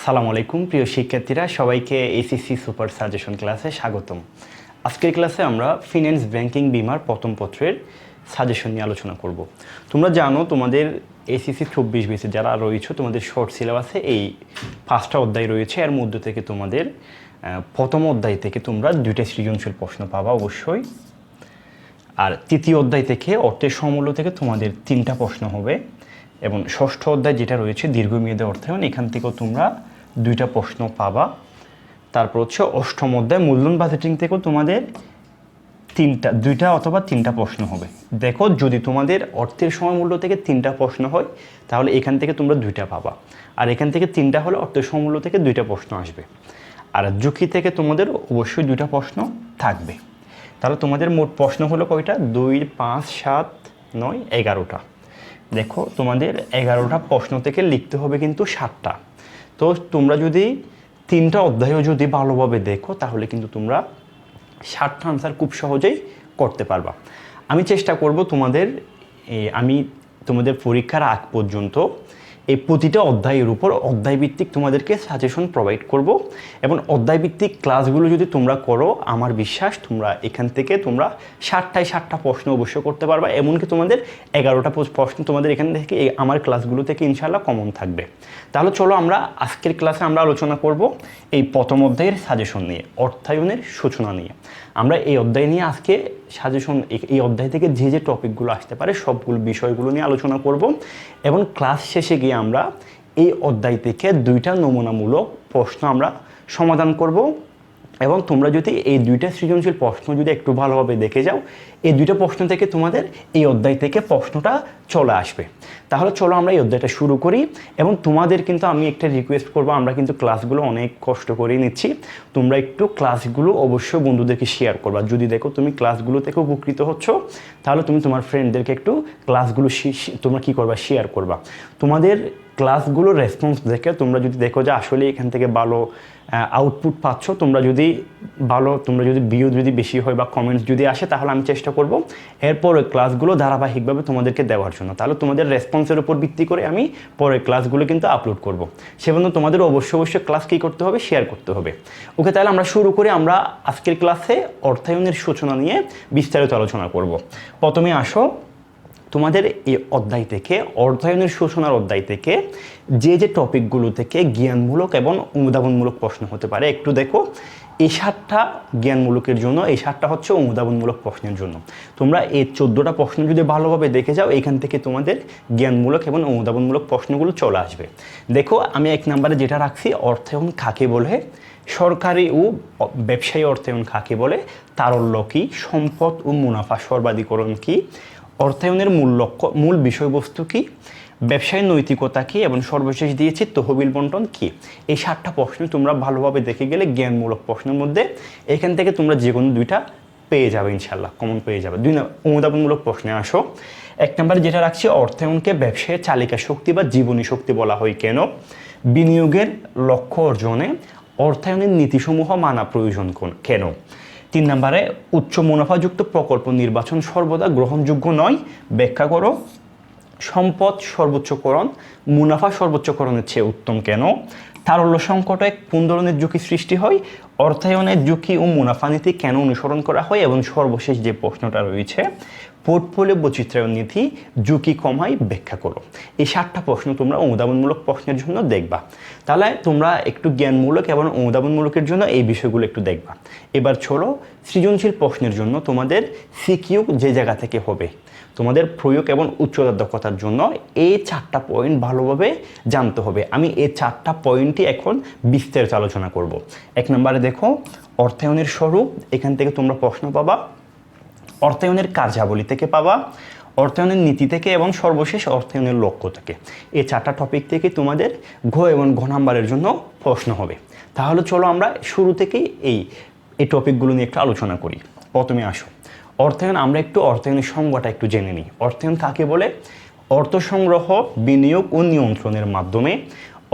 সালামু আলাইকুম প্রিয় শিক্ষার্থীরা, সবাইকে এসএসসি সুপার সাজেশন ক্লাসে স্বাগতম। আজকের ক্লাসে আমরা ফিন্যান্স ব্যাংকিং বিমার প্রথম পত্রের সাজেশন নিয়ে আলোচনা করব। তোমরা জানো তোমাদের এসএসসি 24 বেসে যারা রয়েছে তোমাদের শর্ট সিলেবাসে এই 5টা অধ্যায় রয়েছে। এর মধ্যে থেকে তোমাদের প্রথম অধ্যায় থেকে তোমরা 2টা সৃজনশীল প্রশ্ন পাবা অবশ্যই, আর তৃতীয় অধ্যায় থেকে অর্থের সমূল্য থেকে তোমাদের 3টা প্রশ্ন হবে, এবং ষষ্ঠ অধ্যায় যেটা রয়েছে দীর্ঘমেয়াদী অর্থায়ন, এখান থেকেও তোমরা 2টা প্রশ্ন পাবা। তারপর হচ্ছে অষ্টম অধ্যায় মূলধন বাজেটিং থেকেও তোমাদের 2টা অথবা 3টা প্রশ্ন হবে। দেখো, যদি তোমাদের অর্থের সময়মূল্য থেকে 3টা প্রশ্ন হয় তাহলে এখান থেকে তোমরা 2টা পাবা, আর এখান থেকে 3টা হলে অর্থের সময়মূল্য থেকে 2টা প্রশ্ন আসবে, আর ঝুঁকি থেকে তোমাদের অবশ্যই 2টা প্রশ্ন থাকবে। তাহলে তোমাদের মোট প্রশ্ন হলো কয়টা? 2, 5, 7, 9, 11টা। দেখো, তোমাদের 11টা প্রশ্ন থেকে লিখতে হবে কিন্তু 7টা। তো তোমরা যদি 3টা অধ্যায়ও যদি ভালোভাবে দেখো তাহলে কিন্তু তোমরা 7টা আনসার খুব সহজেই করতে পারবা। আমি চেষ্টা করব তোমাদের পরীক্ষার আগ পর্যন্ত এই প্রতিটা অধ্যায়ের উপর অধ্যায়ভিত্তিক তোমাদেরকে সাজেশন প্রোভাইড করব, এবং অধ্যায়ভিত্তিক ক্লাসগুলো যদি তোমরা করো আমার বিশ্বাস তোমরা এখান থেকে তোমরা 7টা প্রশ্ন অবশ্যই করতে পারবা। এমনকি তোমাদের 11টা প্রশ্ন তোমাদের এখান থেকে আমার ক্লাসগুলো থেকে ইনশাআল্লাহ কমন থাকবে। তাহলে চলো আমরা আজকের ক্লাসে আমরা আলোচনা করব এই প্রথম অধ্যায়ের সাজেশন নিয়ে, অর্থায়নের সূচনা নিয়ে। আমরা এই অধ্যায় নিয়ে আজকে সাজেশন, এই অধ্যায় থেকে যে যে টপিকগুলো আসতে পারে সবগুলো বিষয়গুলো নিয়ে আলোচনা করব, এবং ক্লাস শেষে গিয়ে আমরা এই অধ্যায় থেকে 2টা নমুনামূলক প্রশ্ন আমরা সমাধান করব। এবং তোমরা যদি এই 2টা সৃজনশীল প্রশ্ন যদি একটু ভালোভাবে দেখে যাও, এই 2টা প্রশ্ন থেকে তোমাদের এই অধ্যায় থেকে প্রশ্নটা চলে আসবে। তাহলে চলো আমরা এই অধ্যায়টা শুরু করি। এবং তোমাদের কিন্তু আমি একটা রিকোয়েস্ট করবো, আমরা কিন্তু ক্লাসগুলো অনেক কষ্ট করে নিচ্ছি, তোমরা একটু ক্লাসগুলো অবশ্যই বন্ধুদেরকে শেয়ার করবা। যদি দেখো তুমি ক্লাসগুলো থেকে উপকৃত হচ্ছ তাহলে তুমি তোমার ফ্রেন্ডদেরকে একটু ক্লাসগুলো তোমরা কী করবা, শেয়ার করবা। তোমাদের ক্লাসগুলোর রেসপন্স দেখে তোমরা যদি দেখো যে আসলে এখান থেকে ভালো আউটপুট পাচ্ছ, তোমরা যদি ভিউ যদি বেশি হয় বা কমেন্টস যদি আসে তাহলে আমি চেষ্টা করব এরপরে ক্লাসগুলো ধারাবাহিকভাবে তোমাদেরকে দেওয়ার জন্য। তাহলে তোমাদের রেসপন্সের উপর ভিত্তি করে আমি পরের ক্লাসগুলো কিন্তু আপলোড করব। সেজন্য তোমাদের অবশ্যই ক্লাস কী করতে হবে, শেয়ার করতে হবে। ওকে, তাহলে আমরা শুরু করি। আমরা আজকের ক্লাসে অর্থায়নের সূচনা নিয়ে বিস্তারিত আলোচনা করব। প্রথমে আসো, তোমাদের এই অধ্যায় থেকে অর্থায়নের সূচনার অধ্যায় থেকে যে যে টপিকগুলো থেকে জ্ঞানমূলক এবং অনুধাবনমূলক প্রশ্ন হতে পারে একটু দেখো। এই 7টা জ্ঞানমূলকের জন্য, এই 7টা হচ্ছে অনুধাবনমূলক প্রশ্নের জন্য। তোমরা এই 14টা প্রশ্ন যদি ভালোভাবে দেখে যাও এখান থেকে তোমাদের জ্ঞানমূলক এবং অনুধাবনমূলক প্রশ্নগুলো চলে আসবে। দেখো, আমি 1 নম্বরে যেটা রাখছি, অর্থায়ন কাকে বলে, সরকারি ও ব্যবসায়ী অর্থায়ন কাকে বলে, তারল্য কী, সম্পদ ও মুনাফা সর্বাধিকরণ কী, অর্থায়নের মূল লক্ষ্য, মূল বিষয়বস্তু কী, ব্যবসায় নৈতিকতা কী, এবং সর্বশেষ দিয়েছি তহবিল বন্টন কী। এই 7টা প্রশ্ন তোমরা ভালোভাবে দেখে গেলে জ্ঞানমূলক প্রশ্নের মধ্যে এখান থেকে তোমরা যে কোনো 2টা পেয়ে যাবে ইনশাল্লাহ, কমন পেয়ে যাবে। 2 অনুধাবনমূলক প্রশ্নে আসো। 1 নম্বরে যেটা রাখছি, অর্থায়নকে ব্যবসায়ের চালিকা শক্তি বা জীবনী শক্তি বলা হয় কেন, বিনিয়োগের লক্ষ্য অর্জনে অর্থায়নের নীতিসমূহ মানা প্রয়োজন কেন। 3 নম্বরে, উচ্চ মুনাফাযুক্ত প্রকল্প নির্বাচন সর্বদা গ্রহণযোগ্য নয়, ব্যাখ্যা করো। সম্পদ সর্বোচ্চকরণ মুনাফা সর্বোচ্চকরণের চেয়ে উত্তম কেন। তারল্য সংকটে কোন ধরনের ঝুঁকি সৃষ্টি হয়, অর্থায়নের ঝুঁকি ও মুনাফা নীতি কেন অনুসরণ করা হয়, এবং সর্বশেষ যে প্রশ্নটা রয়েছে, পোর্টফোলিও বৈচিত্র্যায়ন নীতি ঝুঁকি কমায়, ব্যাখ্যা করো। এই 7টা প্রশ্ন তোমরা অনুধাবনমূলক প্রশ্নের জন্য দেখবা। তাহলে তোমরা একটু জ্ঞানমূলক এবং অনুধাবনমূলকের জন্য এই বিষয়গুলো একটু দেখবা। এবার চলো সৃজনশীল প্রশ্নের জন্য তোমাদের সিকিউ যে জায়গা থেকে হবে, তোমাদের প্রয়োগ এবং উচ্চতার দক্ষতার জন্য এই 4টা পয়েন্ট ভালোভাবে জানতে হবে। আমি এই 4টা পয়েন্টই এখন বিস্তারিত আলোচনা করব। 1 নম্বরে দেখো, অর্থায়নের স্বরূপ, এখান থেকে তোমরা প্রশ্ন পাবা। অর্থায়নের কার্যাবলী থেকে পাবা, অর্থায়নের নীতি থেকে, এবং সর্বশেষ অর্থায়নের লক্ষ্য থেকে। এই 4টা টপিক থেকে তোমাদের ঘ এবং ঘ নাম্বারের জন্য প্রশ্ন হবে। তাহলে চলো আমরা শুরু থেকেই এই টপিকগুলো নিয়ে একটু আলোচনা করি। প্রথমে আসো অর্থায়ন, আমরা একটু অর্থায়নের সংজ্ঞাটা একটু জেনে নিই। অর্থায়ন কাকে বলে? অর্থ সংগ্রহ, বিনিয়োগ ও নিয়ন্ত্রণের মাধ্যমে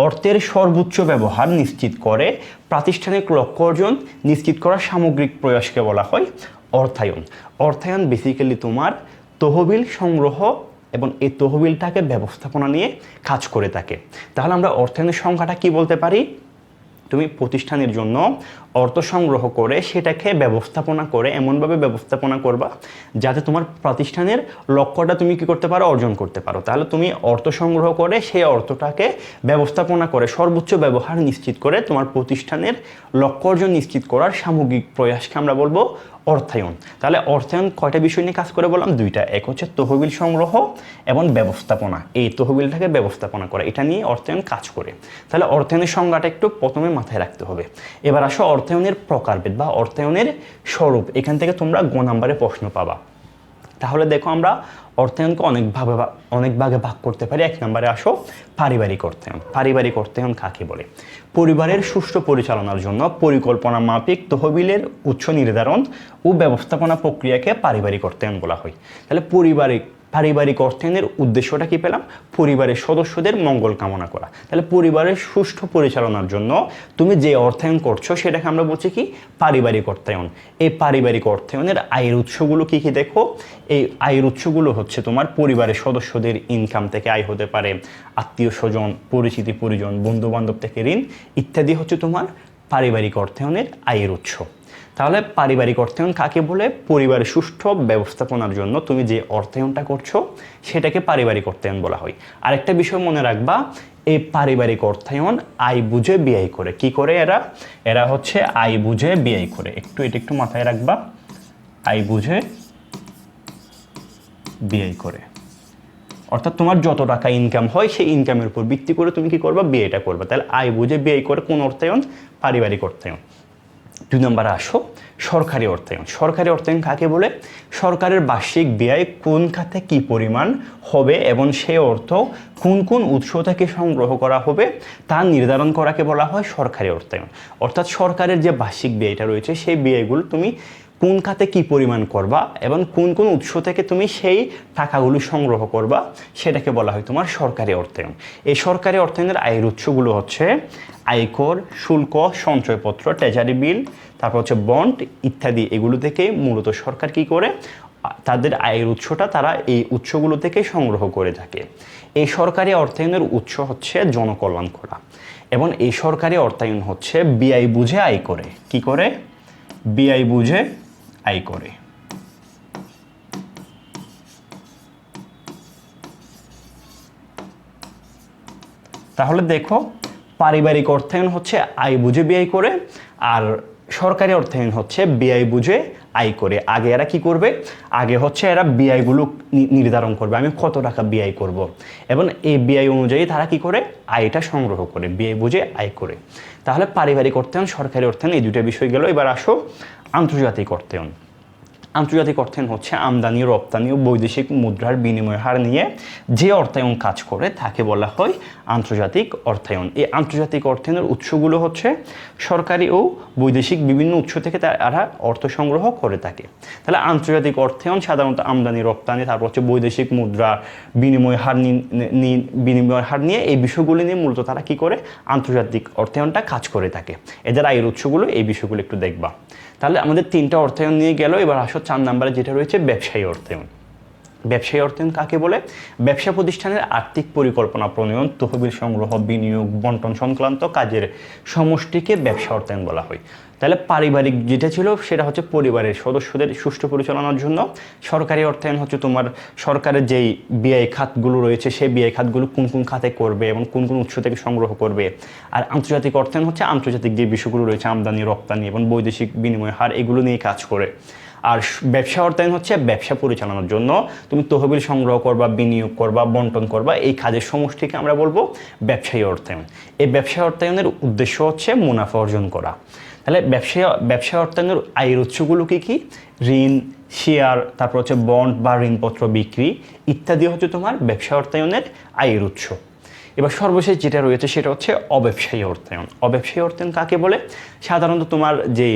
অর্থের সর্বোচ্চ ব্যবহার নিশ্চিত করে প্রাতিষ্ঠানিক লক্ষ্য অর্জন নিশ্চিত করার সামগ্রিক প্রয়াসকে বলা হয় অর্থায়ন। অর্থায়ন বেসিক্যালি তোমার তহবিল সংগ্রহ এবং এই তহবিলটাকে ব্যবস্থাপনা নিয়ে কাজ করে থাকে। তাহলে আমরা অর্থায়নের সংখ্যাটা কি বলতে পারি? তুমি প্রতিষ্ঠানের জন্য অর্থ সংগ্রহ করে সেটাকে ব্যবস্থাপনা করে এমনভাবে ব্যবস্থাপনা করবা যাতে তোমার প্রতিষ্ঠানের লক্ষ্যটা তুমি কি করতে পারো, অর্জন করতে পারো। তাহলে তুমি অর্থ সংগ্রহ করে সেই অর্থটাকে ব্যবস্থাপনা করে সর্বোচ্চ ব্যবহার নিশ্চিত করে তোমার প্রতিষ্ঠানের লক্ষ্য অর্জন নিশ্চিত করার সামগ্রিক প্রয়াসকে আমরা বলবো অর্থায়ন। তাহলে অর্থায়ন কয়টা বিষয় নিয়ে কাজ করে বললাম? দুইটা। এক হচ্ছে তহবিল সংগ্রহ এবং ব্যবস্থাপনা, এই তহবিলটাকে ব্যবস্থাপনা করা, এটা নিয়ে অর্থায়ন কাজ করে। তাহলে অর্থায়নের সংজ্ঞাটা একটু প্রথমে মাথায় রাখতে হবে। এবার আসো অর্থায়নের প্রকারভেদ বা অর্থায়নের স্বরূপ। এখান থেকে তোমরা গ নাম্বারে প্রশ্ন পাবা। তাহলে দেখো আমরা অর্থায়নকে অনেক ভাগে ভাগ করতে পারি। এক নম্বরে আসো পারিবারিক অর্থায়ন। পারিবারিক অর্থায়ন কাকে বলে? পরিবারের সুষ্ঠু পরিচালনার জন্য পরিকল্পনা মাফিক তহবিলের উৎস নির্ধারণ ও ব্যবস্থাপনা প্রক্রিয়াকে পারিবারিক অর্থায়ন বলা হয়। তাহলে পারিবারিক অর্থায়নের উদ্দেশ্যটা কি পেলাম? পরিবারের সদস্যদের মঙ্গল কামনা করা। তাহলে পরিবারের সুষ্ঠু পরিচালনার জন্য তুমি যে অর্থায়ন করছো সেটাকে আমরা বলছি কি? পারিবারিক অর্থায়ন। এই পারিবারিক অর্থায়নের আয়ের উৎসগুলো কি কি দেখো? এই আয়ের উৎসগুলো হচ্ছে তোমার পরিবারের সদস্যদের ইনকাম থেকে আয় হতে পারে, আত্মীয় স্বজন, পরিচিতি পরিজন, বন্ধু বান্ধব থেকে ঋণ ইত্যাদি হচ্ছে তোমার পারিবারিক অর্থায়নের আয়ের উৎস। তাহলে পারিবারিক অর্থায়ন কাকে বলে? পরিবারের সুষ্ঠু ব্যবস্থাপনার জন্য তুমি যে অর্থায়নটা করছো সেটাকে পারিবারিক অর্থায়ন বলা হয়। আরেকটা বিষয় মনে রাখবা, এই পারিবারিক অর্থায়ন আয় বুঝে ব্যয় করে। কি করে এরা হচ্ছে আয় বুঝে ব্যয় করে। এটা একটু মাথায় রাখবা, আয় বুঝে ব্যয় করে। অর্থাৎ তোমার যত টাকা ইনকাম হয় সেই ইনকামের উপর ভিত্তি করে তুমি কি করবা? ব্যয়টা করবা। তাহলে আয় বুঝে ব্যয় করে কোন অর্থায়ন? পারিবারিক অর্থায়ন। 2 নম্বরে আসো সরকারি অর্থায়ন। সরকারি অর্থায়ন কাকে বলে? সরকারের বার্ষিক ব্যয় কোন খাতে কি পরিমাণ হবে এবং সেই অর্থ কোন কোন উৎস থেকে সংগ্রহ করা হবে তা নির্ধারণ করাকে বলা হয় সরকারি অর্থায়ন। অর্থাৎ সরকারের যে বার্ষিক ব্যয়টা রয়েছে সেই ব্যয়গুলো তুমি কোন খাতে কি পরিমাণ করবা এবং কোন কোন উৎস থেকে তুমি সেই টাকাগুলো সংগ্রহ করবা সেটাকে বলা হয় তোমার সরকারি অর্থায়ন। এই সরকারি অর্থায়নের আয়ের উৎসগুলো হচ্ছে আয়কর, শুল্ক, সঞ্চয়পত্র, ট্রেজারি বিল, তারপর হচ্ছে বন্ড ইত্যাদি। এগুলো থেকে মূলত সরকার কি করে? তাদের আয়ের উৎসটা তারা এই উৎসগুলো থেকে সংগ্রহ করে থাকে। এই সরকারি অর্থায়নের উৎস হচ্ছে জনকল্যাণ করা এবং এই সরকারি অর্থায়ন হচ্ছে ব্যয় বুঝে আয় করে। কি করে? ব্যয় বুঝে আয় করে। তাহলে দেখো পারিবারিক অর্থায়ন হচ্ছে আয় বুঝে ব্যয় করে, আর সরকারি অর্থায়ন হচ্ছে ব্যয় বুঝে আয় করে। আগে এরা কি করবে? আগে হচ্ছে এরা ব্যয়গুলো নির্ধারণ করবে, আমি কত টাকা ব্যয় করব, এবং এই ব্যয় অনুযায়ী তারা কি করে? আয়টা সংগ্রহ করে, ব্যয় বুঝে আয় করে। তাহলে পারিবারিক অর্থায়ন, সরকারি অর্থায়ন, এই দুটো বিষয় গেল। এবার আসো আন্তর্জাতিক অর্থায়ন। আন্তর্জাতিক অর্থায়ন হচ্ছে আমদানি, রপ্তানি ও বৈদেশিক মুদ্রার বিনিময় হার নিয়ে যে অর্থায়ন কাজ করে তাকে বলা হয় আন্তর্জাতিক অর্থায়ন। এই আন্তর্জাতিক অর্থায়নের উৎসগুলো হচ্ছে সরকারি ও বৈদেশিক বিভিন্ন উৎস থেকে তারা অর্থ সংগ্রহ করে থাকে। তাহলে আন্তর্জাতিক অর্থায়ন সাধারণত আমদানি, রপ্তানি, তারপর হচ্ছে বৈদেশিক মুদ্রা বিনিময় হার নিয়ে এই বিষয়গুলো নিয়ে মূলত তারা কি করে? আন্তর্জাতিক অর্থায়নটা কাজ করে থাকে। এদের আয়ের উৎসগুলো, এই বিষয়গুলো একটু দেখবা। তাহলে আমাদের 3টা অর্থায়ন নিয়ে গেল। এবার আসো 4 নম্বরে যেটা রয়েছে ব্যবসায়ী অর্থায়ন। ব্যবসায়ী অর্থায়ন কাকে বলে? ব্যবসা প্রতিষ্ঠানের আর্থিক পরিকল্পনা প্রণয়ন, তহবিল সংগ্রহ, বিনিয়োগ, বন্টন সংক্রান্ত কাজের সমষ্টিকে ব্যবসা অর্থায়ন বলা হয়। তাহলে পারিবারিক যেটা ছিল সেটা হচ্ছে পরিবারের সদস্যদের সুষ্ঠু পরিচালনার জন্য। সরকারি অর্থায়ন হচ্ছে তোমার সরকারের যেই ব্যয় খাতগুলো রয়েছে সেই ব্যয় খাতগুলো কোন কোন খাতে করবে এবং কোন কোন উৎস থেকে সংগ্রহ করবে। আর আন্তর্জাতিক অর্থায়ন হচ্ছে আন্তর্জাতিক যে বিষয়গুলো রয়েছে আমদানি, রপ্তানি এবং বৈদেশিক বিনিময় হার, এগুলো নিয়ে কাজ করে। আর ব্যবসা অর্থায়ন হচ্ছে ব্যবসা পরিচালনার জন্য তুমি তহবিল সংগ্রহ করবা, বিনিয়োগ করবা, বন্টন করবা, এই কাজের সমষ্টিকে আমরা বলবো ব্যবসায়ী অর্থায়ন। এই ব্যবসা অর্থায়নের উদ্দেশ্য হচ্ছে মুনাফা অর্জন করা। তাহলে ব্যবসা অর্থায়নের আয়ের উৎসগুলো কি? ঋণ, শেয়ার, তারপর হচ্ছে বন্ড বা ঋণপত্র বিক্রি ইত্যাদি হচ্ছে তোমার ব্যবসা অর্থায়নের আয়ের উৎস। এবার সর্বশেষ যেটা রয়েছে সেটা হচ্ছে অব্যবসায়ী অর্থায়ন। অব্যবসায়ী অর্থায়ন কাকে বলে? সাধারণত তোমার যে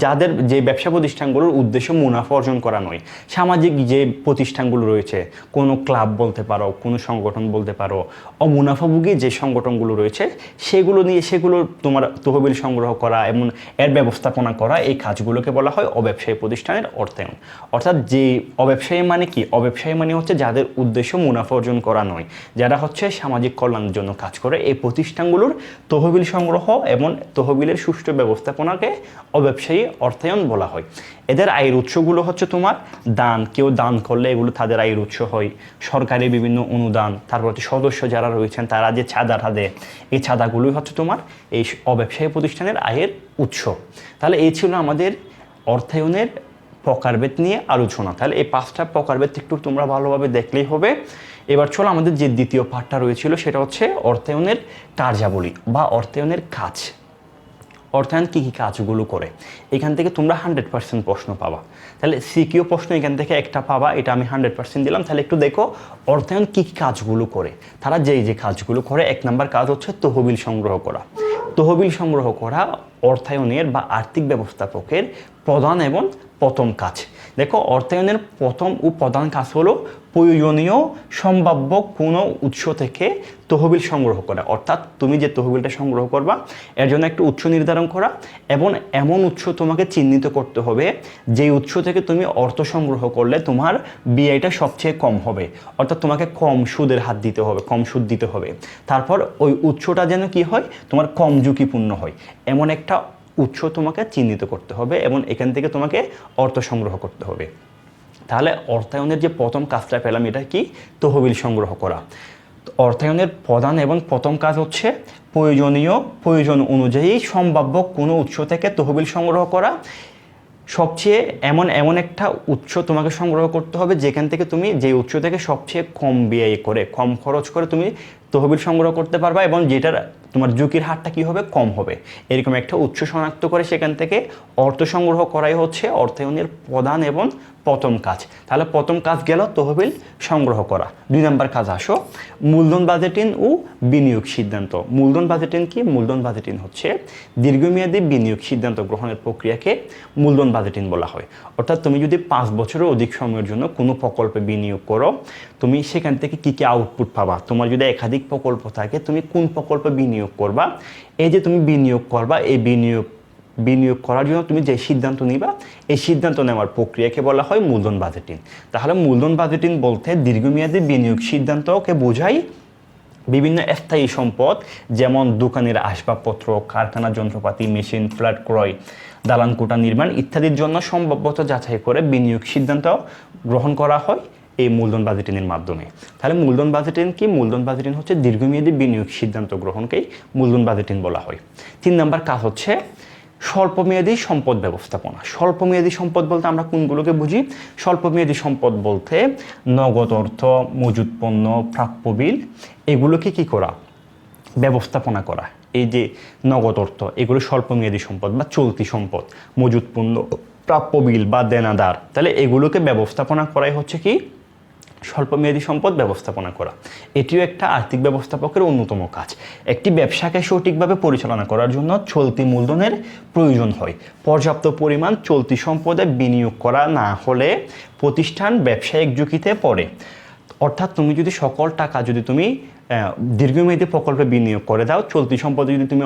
যাদের যে ব্যবসা প্রতিষ্ঠানগুলোর উদ্দেশ্য মুনাফা অর্জন করা নয়, সামাজিক যে প্রতিষ্ঠানগুলো রয়েছে, কোনো ক্লাব বলতে পারো, কোনো সংগঠন বলতে পারো, অমুনাফাভোগী যে সংগঠনগুলো রয়েছে সেগুলো তোমার তহবিল সংগ্রহ করা এবং এর ব্যবস্থাপনা করা, এই কাজগুলোকে বলা হয় অব্যবসায়ী প্রতিষ্ঠানের অর্থায়ন। অর্থাৎ যে অব্যবসায়ী মানে কি? অব্যবসায়ী মানে হচ্ছে যাদের উদ্দেশ্য মুনাফা অর্জন করা নয়, যারা হচ্ছে সামাজিক কল্যাণের জন্য কাজ করে, এই প্রতিষ্ঠানগুলোর তহবিল সংগ্রহ এবং তহবিলের সুষ্ঠু ব্যবস্থাপনাকে অব্যবসায়ী অর্থায়ন বলা হয়। এদের আয়ের উৎসগুলো হচ্ছে তোমার দান, কেউ দান করলে এগুলো তাদের আয়ের উৎস হয়, সরকারি বিভিন্ন অনুদান, তারপর হচ্ছে সদস্য যারা রয়েছেন তারা যে চাঁদাটা দেয়, এই চাঁদাগুলোই হচ্ছে তোমার এই অব্যবসায়ী প্রতিষ্ঠানের আয়ের উৎস। তাহলে এই ছিল আমাদের অর্থায়নের প্রকারভেদ নিয়ে আলোচনা। তাহলে এই 5টা প্রকারভেদ একটু তোমরা ভালোভাবে দেখলেই হবে। এবার চলো আমাদের যে দ্বিতীয় পার্টটা রয়েছিল সেটা হচ্ছে অর্থায়নের কার্যাবলী বা অর্থায়নের কাজ। অর্থায়ন কী কী কাজগুলো করে, এখান থেকে তোমরা 100% প্রশ্ন পাবা। তাহলে সিকিউ প্রশ্ন এখান থেকে একটা পাবা, এটা আমি 100% দিলাম। তাহলে একটু দেখো অর্থায়ন কী কী কাজগুলো করে। তারা যে কাজগুলো করে, 1 নম্বর কাজ হচ্ছে তহবিল সংগ্রহ করা। তহবিল সংগ্রহ করা অর্থায়নের বা আর্থিক ব্যবস্থাপকের প্রধান এবং প্রথম কাজ। দেখো অর্থায়নের প্রথম ও প্রধান কাজ হলো প্রয়োজনীয় সম্ভাব্য কোনো উৎস থেকে তহবিল সংগ্রহ করা। অর্থাৎ তুমি যে তহবিলটা সংগ্রহ করবা এর জন্য একটা উৎস নির্ধারণ করা, এবং এমন উৎস তোমাকে চিহ্নিত করতে হবে যে উৎস থেকে তুমি অর্থ সংগ্রহ করলে তোমার ব্যয়টা সবচেয়ে কম হবে। অর্থাৎ তোমাকে কম সুদের হাত দিতে হবে, কম সুদ দিতে হবে। তারপর ওই উৎসটা যেন কি হয়, তোমার কম ঝুঁকিপূর্ণ হয়, এমন একটা উৎস তোমাকে চিহ্নিত করতে হবে এবং এখান থেকে তোমাকে অর্থ সংগ্রহ করতে হবে। তাহলে অর্থায়নের যে প্রথম কাজটা পেলাম, এটা কি? তহবিল সংগ্রহ করা। অর্থায়নের প্রধান এবং প্রথম কাজ হচ্ছে প্রয়োজন অনুযায়ী সম্ভাব্য কোনো উৎস থেকে তহবিল সংগ্রহ করা। সবচেয়ে এমন একটা উৎস তোমাকে সংগ্রহ করতে হবে যেখান থেকে তুমি যে উৎস থেকে সবচেয়ে কম ব্যয় করে, কম খরচ করে তুমি তহবিল সংগ্রহ করতে পারবা এবং যেটার তোমার ঝুঁকির হারটা কী হবে, কম হবে। এরকম একটা উৎস শনাক্ত করে সেখান থেকে অর্থ সংগ্রহ করাই হচ্ছে অর্থায়নের প্রধান এবং প্রথম কাজ। তাহলে প্রথম কাজ গেল তহবিল সংগ্রহ করা। 2 নম্বর কাজ আসো মূলধন বাজেটিং ও বিনিয়োগ সিদ্ধান্ত। মূলধন বাজেটিং কি? মূলধন বাজেটিং হচ্ছে দীর্ঘমেয়াদী বিনিয়োগ সিদ্ধান্ত গ্রহণের প্রক্রিয়াকে মূলধন বাজেটিং বলা হয়। অর্থাৎ তুমি যদি 5 বছরের অধিক সময়ের জন্য কোনো প্রকল্পে বিনিয়োগ করো, তুমি সেখান থেকে কী কী আউটপুট পাবা, তোমার যদি একাধিক প্রকল্প থাকে তুমি কোন প্রকল্পে বিনিয়োগ করবা, এই যে তুমি বিনিয়োগ করবা, এই বিনিয়োগ করার জন্য তুমি যে সিদ্ধান্ত নিবা, এই সিদ্ধান্ত নেওয়ার প্রক্রিয়াকে বলা হয় মূলধন বাজেটিং। তাহলে মূলধন বাজেটিং বলতে দীর্ঘমেয়াদী বিনিয়োগ সিদ্ধান্তকে বোঝায় বিভিন্ন স্থায়ী সম্পদ যেমন দোকানের আসবাবপত্র, কারখানা যন্ত্রপাতি, মেশিন, ফ্ল্যাট ক্রয়, দালান কোঠা নির্মাণ ইত্যাদির জন্য সম্ভাব্যতা যাচাই করে বিনিয়োগ সিদ্ধান্ত গ্রহণ করা হয় এই মূলধন বাজেটিংয়ের মাধ্যমে। তাহলে মূলধন বাজেটিং কি? মূলধন বাজেটিং হচ্ছে দীর্ঘমেয়াদী বিনিয়োগ সিদ্ধান্ত গ্রহণকেই মূলধন বাজেটিং বলা হয়। 3 নম্বর কাজ হচ্ছে স্বল্পমেয়াদী সম্পদ ব্যবস্থাপনা। স্বল্পমেয়াদী সম্পদ বলতে আমরা কোনগুলোকে বুঝি? স্বল্পমেয়াদী সম্পদ বলতে নগদ অর্থ, মজুত পণ্য, প্রাপ্য বিল, এগুলোকে কি করা? ব্যবস্থাপনা করা। এই যে নগদ অর্থ, এগুলো স্বল্পমেয়াদী সম্পদ বা চলতি সম্পদ, মজুত পণ্য, প্রাপ্য বিল বা দেনাদার, তাহলে এগুলোকে ব্যবস্থাপনা করাই হচ্ছে কি? স্বল্পমেয়াদী সম্পদ ব্যবস্থাপনা করা। এটিও একটা আর্থিক ব্যবস্থাপকের অন্যতম কাজ। একটি ব্যবসাকে সঠিকভাবে পরিচালনা করার জন্য চলতি মূলধনের প্রয়োজন হয়। পর্যাপ্ত পরিমাণ চলতি সম্পদে বিনিয়োগ করা না হলে প্রতিষ্ঠান ব্যবসায়িক ঝুঁকিতে পড়ে। অর্থাৎ তুমি যদি সকল টাকা যদি তুমি দীর্ঘমেয়াদী প্রকল্পে বিনিয়োগ করে দাও, চলতি সম্পদে যদি তুমি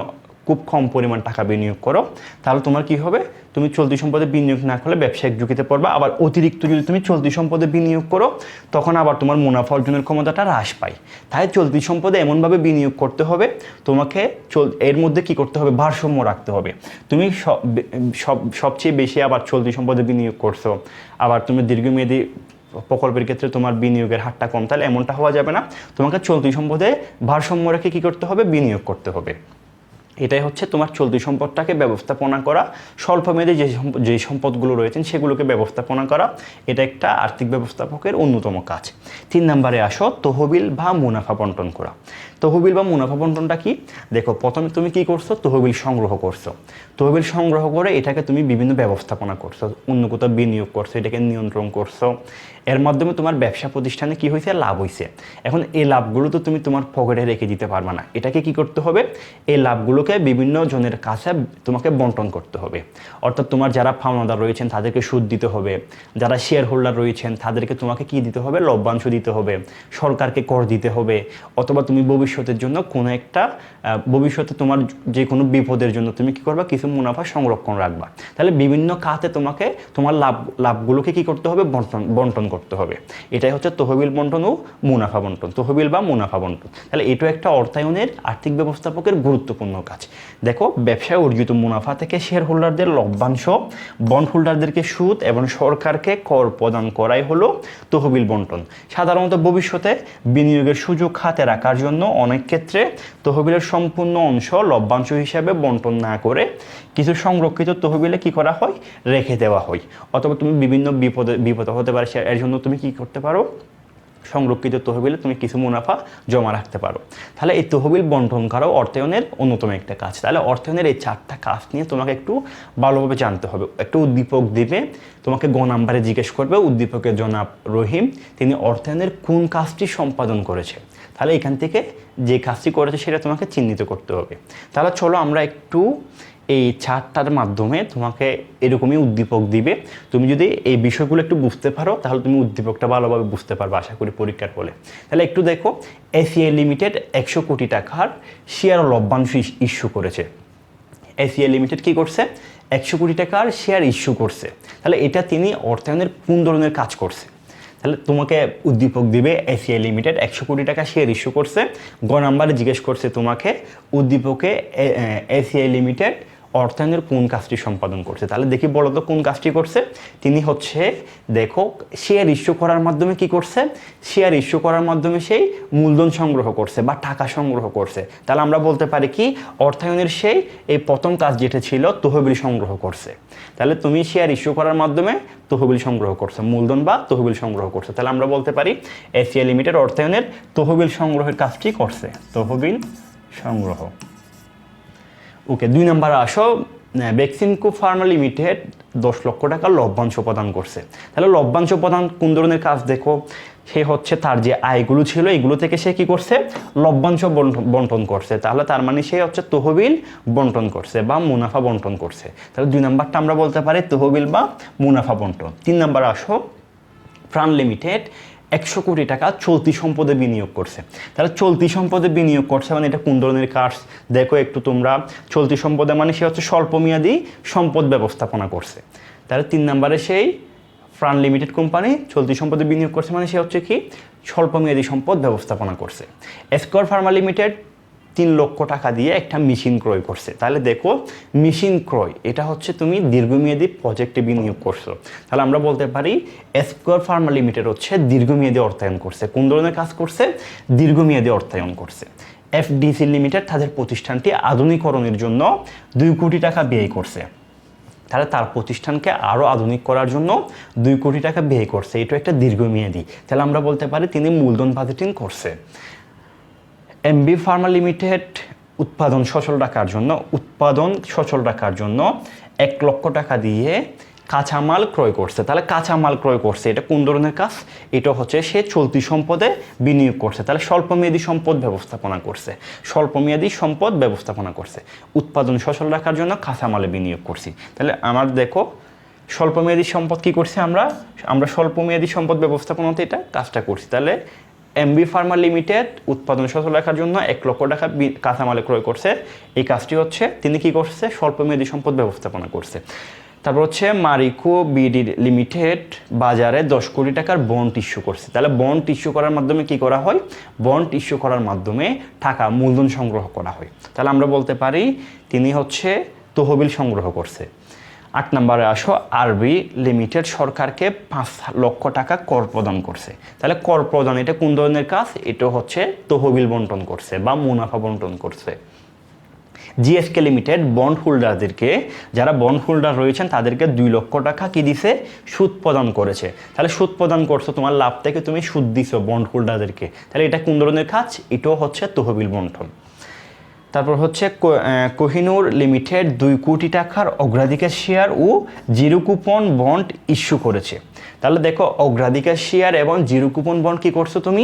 খুব কম পরিমাণ টাকা বিনিয়োগ করো, তাহলে তোমার কি হবে? তুমি চলতি সম্পদে বিনিয়োগ না করলে ব্যবসায়িক ঝুঁকিতে পড়বা। আবার অতিরিক্ত যদি তুমি চলতি সম্পদে বিনিয়োগ করো, তখন আবার তোমার মুনাফা অর্জনের ক্ষমতাটা হ্রাস পায়। তাই চলতি সম্পদে এমনভাবে বিনিয়োগ করতে হবে, তোমাকে এর মধ্যে কি করতে হবে? ভারসাম্য রাখতে হবে। তুমি সবচেয়ে বেশি আবার চলতি সম্পদে বিনিয়োগ করছো, আবার তুমি দীর্ঘমেয়াদী প্রকল্পের ক্ষেত্রে তোমার বিনিয়োগের হারটা কম, তাহলে এমনটা হওয়া যাবে না। তোমাকে চলতি সম্পদে ভারসাম্য রেখে কী করতে হবে? বিনিয়োগ করতে হবে। এটাই হচ্ছে তোমার চলতি সম্পদটাকে ব্যবস্থাপনা করা। স্বল্পমেয়াদী যে সম্পদগুলো রয়েছেন সেগুলোকে ব্যবস্থাপনা করা, এটা একটা আর্থিক ব্যবস্থাপকের অন্যতম কাজ। 3 নম্বরে আসো তহবিল বা মুনাফা বন্টন করা। তহবিল বা মুনাফা বন্টনটা কি? দেখো, প্রথমে তুমি কি করছো? তহবিল সংগ্রহ করছো। তহবিল সংগ্রহ করে এটাকে তুমি বিভিন্ন ব্যবস্থাপনা করছো, অন্য কোথাও বিনিয়োগ করছো, এটাকে নিয়ন্ত্রণ করছো। এর মাধ্যমে তোমার ব্যবসা প্রতিষ্ঠানে কি হয়েছে? লাভ হয়েছে। এখন এই লাভগুলো তো তুমি তোমার পকেটে রেখে দিতে পারবে না, এটাকে কি করতে হবে? এই লাভগুলোকে বিভিন্ন জনের কাছে তোমাকে বন্টন করতে হবে। অর্থাৎ তোমার যারা পাওনাদার রয়েছেন তাদেরকে সুদ দিতে হবে, যারা শেয়ার হোল্ডার রয়েছেন তাদেরকে তোমাকে কি দিতে হবে? লভ্যাংশ দিতে হবে, সরকারকে কর দিতে হবে, অথবা তুমি ভবিষ্যতের জন্য কোনো একটা ভবিষ্যতে তোমার যে কোনো বিপদের জন্য তুমি কি করবা? কিছু মুনাফা সংরক্ষণ রাখবা। তাহলে বিভিন্ন খাতে তোমাকে তোমার লাভগুলোকে কি করতে হবে? বন্টন করতে হবে। এটাই হচ্ছে তহবিল বন্টন ও মুনাফা বন্টন, তহবিল বা মুনাফা বন্টন। তাহলে এটাও একটা অর্থায়নের আর্থিক ব্যবস্থাপকের গুরুত্বপূর্ণ কাজ। দেখো, ব্যবসায় অর্জিত মুনাফা থেকে শেয়ার হোল্ডারদের লভ্যাংশ, বন্ড হোল্ডারদেরকে সুদ এবং সরকারকে কর প্রদান করাই হলো তহবিল বন্টন। সাধারণত ভবিষ্যতে বিনিয়োগের সুযোগ হাতে রাখার জন্য অনেক ক্ষেত্রে তহবিলের সম্পূর্ণ অংশ লভ্যাংশ হিসাবে বন্টন না করে কিছু সংরক্ষিত তহবিলে কি করা হয়? রেখে দেওয়া হয়। অথবা তুমি বিভিন্ন বিপদ হতে পারে, এর জন্য তুমি কি করতে পারো? সংরক্ষিত তহবিলে তুমি কিছু মুনাফা জমা রাখতে পারো। তাহলে এই তহবিল বন্টন করাও অর্থায়নের অন্যতম একটা কাজ। তাহলে অর্থায়নের এই 4টা কাজ নিয়ে তোমাকে একটু ভালোভাবে জানতে হবে। একটা উদ্দীপক দিবে, তোমাকে গ নাম্বারে জিজ্ঞেস করবে উদ্দীপকের জনাব রহিম তিনি অর্থায়নের কোন কাজটি সম্পাদন করেছে। তাহলে এখান থেকে যে কাজটি করেছে সেটা তোমাকে চিহ্নিত করতে হবে। তাহলে চলো আমরা একটু এই 4টার মাধ্যমে তোমাকে এরকমই উদ্দীপক দিবে। তুমি যদি এই বিষয়গুলো একটু বুঝতে পারো তাহলে তুমি উদ্দীপকটা ভালোভাবে বুঝতে পারবে আশা করি পরীক্ষার ফলে। তাহলে একটু দেখো, এসিআই লিমিটেড 100 কোটি টাকার শেয়ার লভ্যাংশ ইস্যু করেছে। এসিআই লিমিটেড কি করছে? 100 কোটি টাকার শেয়ার ইস্যু করছে। তাহলে এটা তিনি অর্থায়নের কোন ধরনের কাজ করছে? তাহলে তোমাকে উদ্দীপক দিবে এসিআই লিমিটেড 100 কোটি টাকা শেয়ার ইস্যু করছে। গ নাম্বারে জিজ্ঞেস করছে তোমাকে উদ্দীপকে এসিআই লিমিটেড অর্থায়নের কোন কাজটি সম্পাদন করছে। তাহলে দেখি বলো তো কোন কাজটি করছে। তিনি হচ্ছে দেখো শেয়ার ইস্যু করার মাধ্যমে কি করছে? শেয়ার ইস্যু করার মাধ্যমে সেই মূলধন সংগ্রহ করছে বা টাকা সংগ্রহ করছে। তাহলে আমরা বলতে পারি কি অর্থায়নের সেই এই প্রথম কাজ যেটা ছিল তহবিল সংগ্রহ করছে। তাহলে তুমি শেয়ার ইস্যু করার মাধ্যমে তহবিল সংগ্রহ করছে, মূলধন বা তহবিল সংগ্রহ করছে। তাহলে আমরা বলতে পারি এসিআই লিমিটেড অর্থায়নের তহবিল সংগ্রহের কাজটি করছে, তহবিল সংগ্রহ। ওকে, 2 নাম্বার আসো, বেক্সিমকো ফার্মা লিমিটেড 10 লক্ষ টাকা লভ্যাংশ প্রদান করছে। তাহলে লভ্যাংশ প্রদান কোন ধরনের কাজ? দেখো, সে হচ্ছে তার যে আয়গুলো ছিল এগুলো থেকে সে কি করছে? লভ্যাংশ বন্টন করছে। তাহলে তার মানে সে হচ্ছে তহবিল বন্টন করছে বা মুনাফা বন্টন করছে। তাহলে 2 নাম্বারটা আমরা বলতে পারি তহবিল বা মুনাফা বন্টন। 3 নাম্বার আসো, প্রাণ লিমিটেড 100 কোটি টাকা চলতি সম্পদে বিনিয়োগ করছে। তাহলে চলতি সম্পদে বিনিয়োগ করছে মানে এটা কোন ধরনের কাজ? দেখো একটু তোমরা, চলতি সম্পদে মানে সে হচ্ছে স্বল্পমেয়াদী সম্পদ ব্যবস্থাপনা করছে। তাহলে 3 নাম্বারে সেই প্রাণ লিমিটেড কোম্পানি চলতি সম্পদে বিনিয়োগ করছে মানে সে হচ্ছে কি স্বল্পমেয়াদী সম্পদ ব্যবস্থাপনা করছে। এসকর ফার্মা লিমিটেড 3 লক্ষ টাকা দিয়ে একটা মেশিন ক্রয় করছে। তাহলে দেখো মেশিন ক্রয় এটা হচ্ছে তুমি দীর্ঘমেয়াদী প্রজেক্টে বিনিয়োগ করছো। তাহলে আমরা বলতে পারি এসকর ফার্মা লিমিটেড হচ্ছে দীর্ঘমেয়াদী অর্থায়ন করছে। কোন ধরনের কাজ করছে? দীর্ঘমেয়াদী অর্থায়ন করছে। এফডিসি লিমিটেড তাদের প্রতিষ্ঠানটি আধুনিকরণের জন্য 2 কোটি টাকা ব্যয় করছে। তাহলে তার প্রতিষ্ঠানকে আরও আধুনিক করার জন্য 2 কোটি টাকা ব্যয় করছে। এটা একটা দীর্ঘমেয়াদী। তাহলে আমরা বলতে পারি তিনি মূলধন বাজেটিং করছে। এমবি ফার্মা লিমিটেড উৎপাদন সচল রাখার জন্য 1 লক্ষ টাকা দিয়ে কাঁচামাল ক্রয় করছে। তাহলে কাঁচামাল ক্রয় করছে এটা কোন ধরনের কাজ? এটা হচ্ছে সে চলতি সম্পদে বিনিয়োগ করছে। তাহলে স্বল্পমেয়াদী সম্পদ ব্যবস্থাপনা করছে। উৎপাদন সচল রাখার জন্য কাঁচামালে বিনিয়োগ করছি। তাহলে আমার দেখো স্বল্পমেয়াদী সম্পদ কি করছি আমরা স্বল্পমেয়াদী সম্পদ ব্যবস্থাপনাতে এটা কাজটা করছি। তাহলে এমবি ফার্মা লিমিটেড উৎপাদন সচল রাখার জন্য 1 লক্ষ টাকা কাঁচামালে ক্রয় করছে। এই কাজটি হচ্ছে তিনি কি করছে? স্বল্পমেয়াদী সম্পদ ব্যবস্থাপনা করছে। তারপর হচ্ছে মারিকো বিডি লিমিটেড বাজারে 10 কোটি টাকার বন্ড ইস্যু করছে। তাহলে বন্ড ইস্যু করার মাধ্যমে কি করা হয়? বন্ড ইস্যু করার মাধ্যমে টাকা মূলধন সংগ্রহ করা হয়। তাহলে আমরা বলতে পারি তিনি হচ্ছে তহবিল সংগ্রহ করছে। 8 নম্বরে আসো, আরবি লিমিটেড সরকারকে 5 লক্ষ টাকা কর প্রদান করছে। তাহলে কর প্রদান এটা কোন ধরনের কাজ? এটা হচ্ছে তহবিল বন্টন করছে বা মুনাফা বন্টন করছে। জিএসকে লিমিটেড বন্ড হোল্ডারদেরকে, যারা বন্ড হোল্ডার রয়েছেন তাদেরকে 2 লক্ষ টাকা কি দিছে, সুদ প্রদান করেছে। তাহলে সুদ প্রদান করছো, তোমার লাভ থেকে তুমি সুদ দিছো বন্ড হোল্ডারদেরকে, তাহলে এটা কোন ধরনের কাজ, এটাও হচ্ছে তহবিল বন্টন। তারপর হচ্ছে কোহিনুর লিমিটেড 2 কোটি টাকার অগ্রাধিকার শেয়ার ও 0 কুপন বন্ড ইস্যু করেছে। তাহলে দেখো অগ্রাধিকার শেয়ার এবং 0 কুপন বন্ড কি করছো, তুমি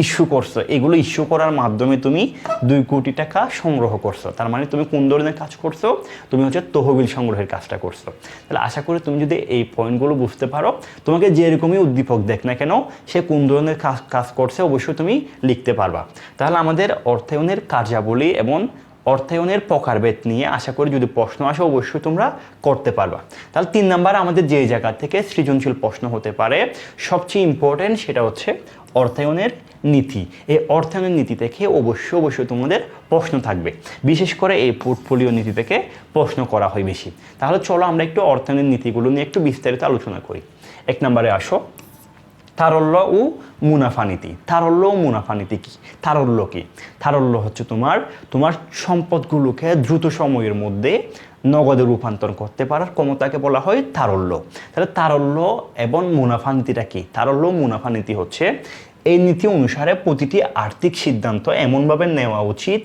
ইস্যু করছো। এগুলো ইস্যু করার মাধ্যমে তুমি 2 কোটি টাকা সংগ্রহ করছো। তার মানে তুমি কোন ধরনের কাজ করছো, তুমি হচ্ছে তহবিল সংগ্রহের কাজটা করছো। তাহলে আশা করি তুমি যদি এই পয়েন্টগুলো বুঝতে পারো, তোমাকে যেরকমই উদ্দীপক দেখ না কেন সে কোন ধরনের কাজ করছে অবশ্যই তুমি লিখতে পারবা। তাহলে আমাদের অর্থায়নের কার্যাবলী এবং অর্থায়নের প্রকারভেদ নিয়ে আশা করি যদি প্রশ্ন আসে অবশ্যই তোমরা করতে পারবা। তাহলে 3 নাম্বার আমাদের যে জায়গা থেকে সৃজনশীল প্রশ্ন হতে পারে সবচেয়ে ইম্পর্টেন্ট সেটা হচ্ছে অর্থায়নের নীতি। এই অর্থায়নের নীতি থেকে অবশ্যই তোমাদের প্রশ্ন থাকবে, বিশেষ করে এই পোর্টফোলিও নীতি থেকে প্রশ্ন করা হয় বেশি। তাহলে চলো আমরা একটু অর্থায়নের নীতিগুলো নিয়ে একটু বিস্তারিত আলোচনা করি। 1 নম্বরে আসো, তারল্য ও মুনাফা নীতি। তারল্য ও মুনাফা নীতি কি? তারল্য কি? তারল্য হচ্ছে তোমার সম্পদগুলোকে দ্রুত সময়ের মধ্যে নগদে রূপান্তর করতে পারার ক্ষমতাকে বলা হয় তারল্য। তাহলে তারল্য এবং মুনাফা নীতিটা কি? তারল্য ও মুনাফা নীতি হচ্ছে এই নীতি অনুসারে প্রতিটি আর্থিক সিদ্ধান্ত এমনভাবে নেওয়া উচিত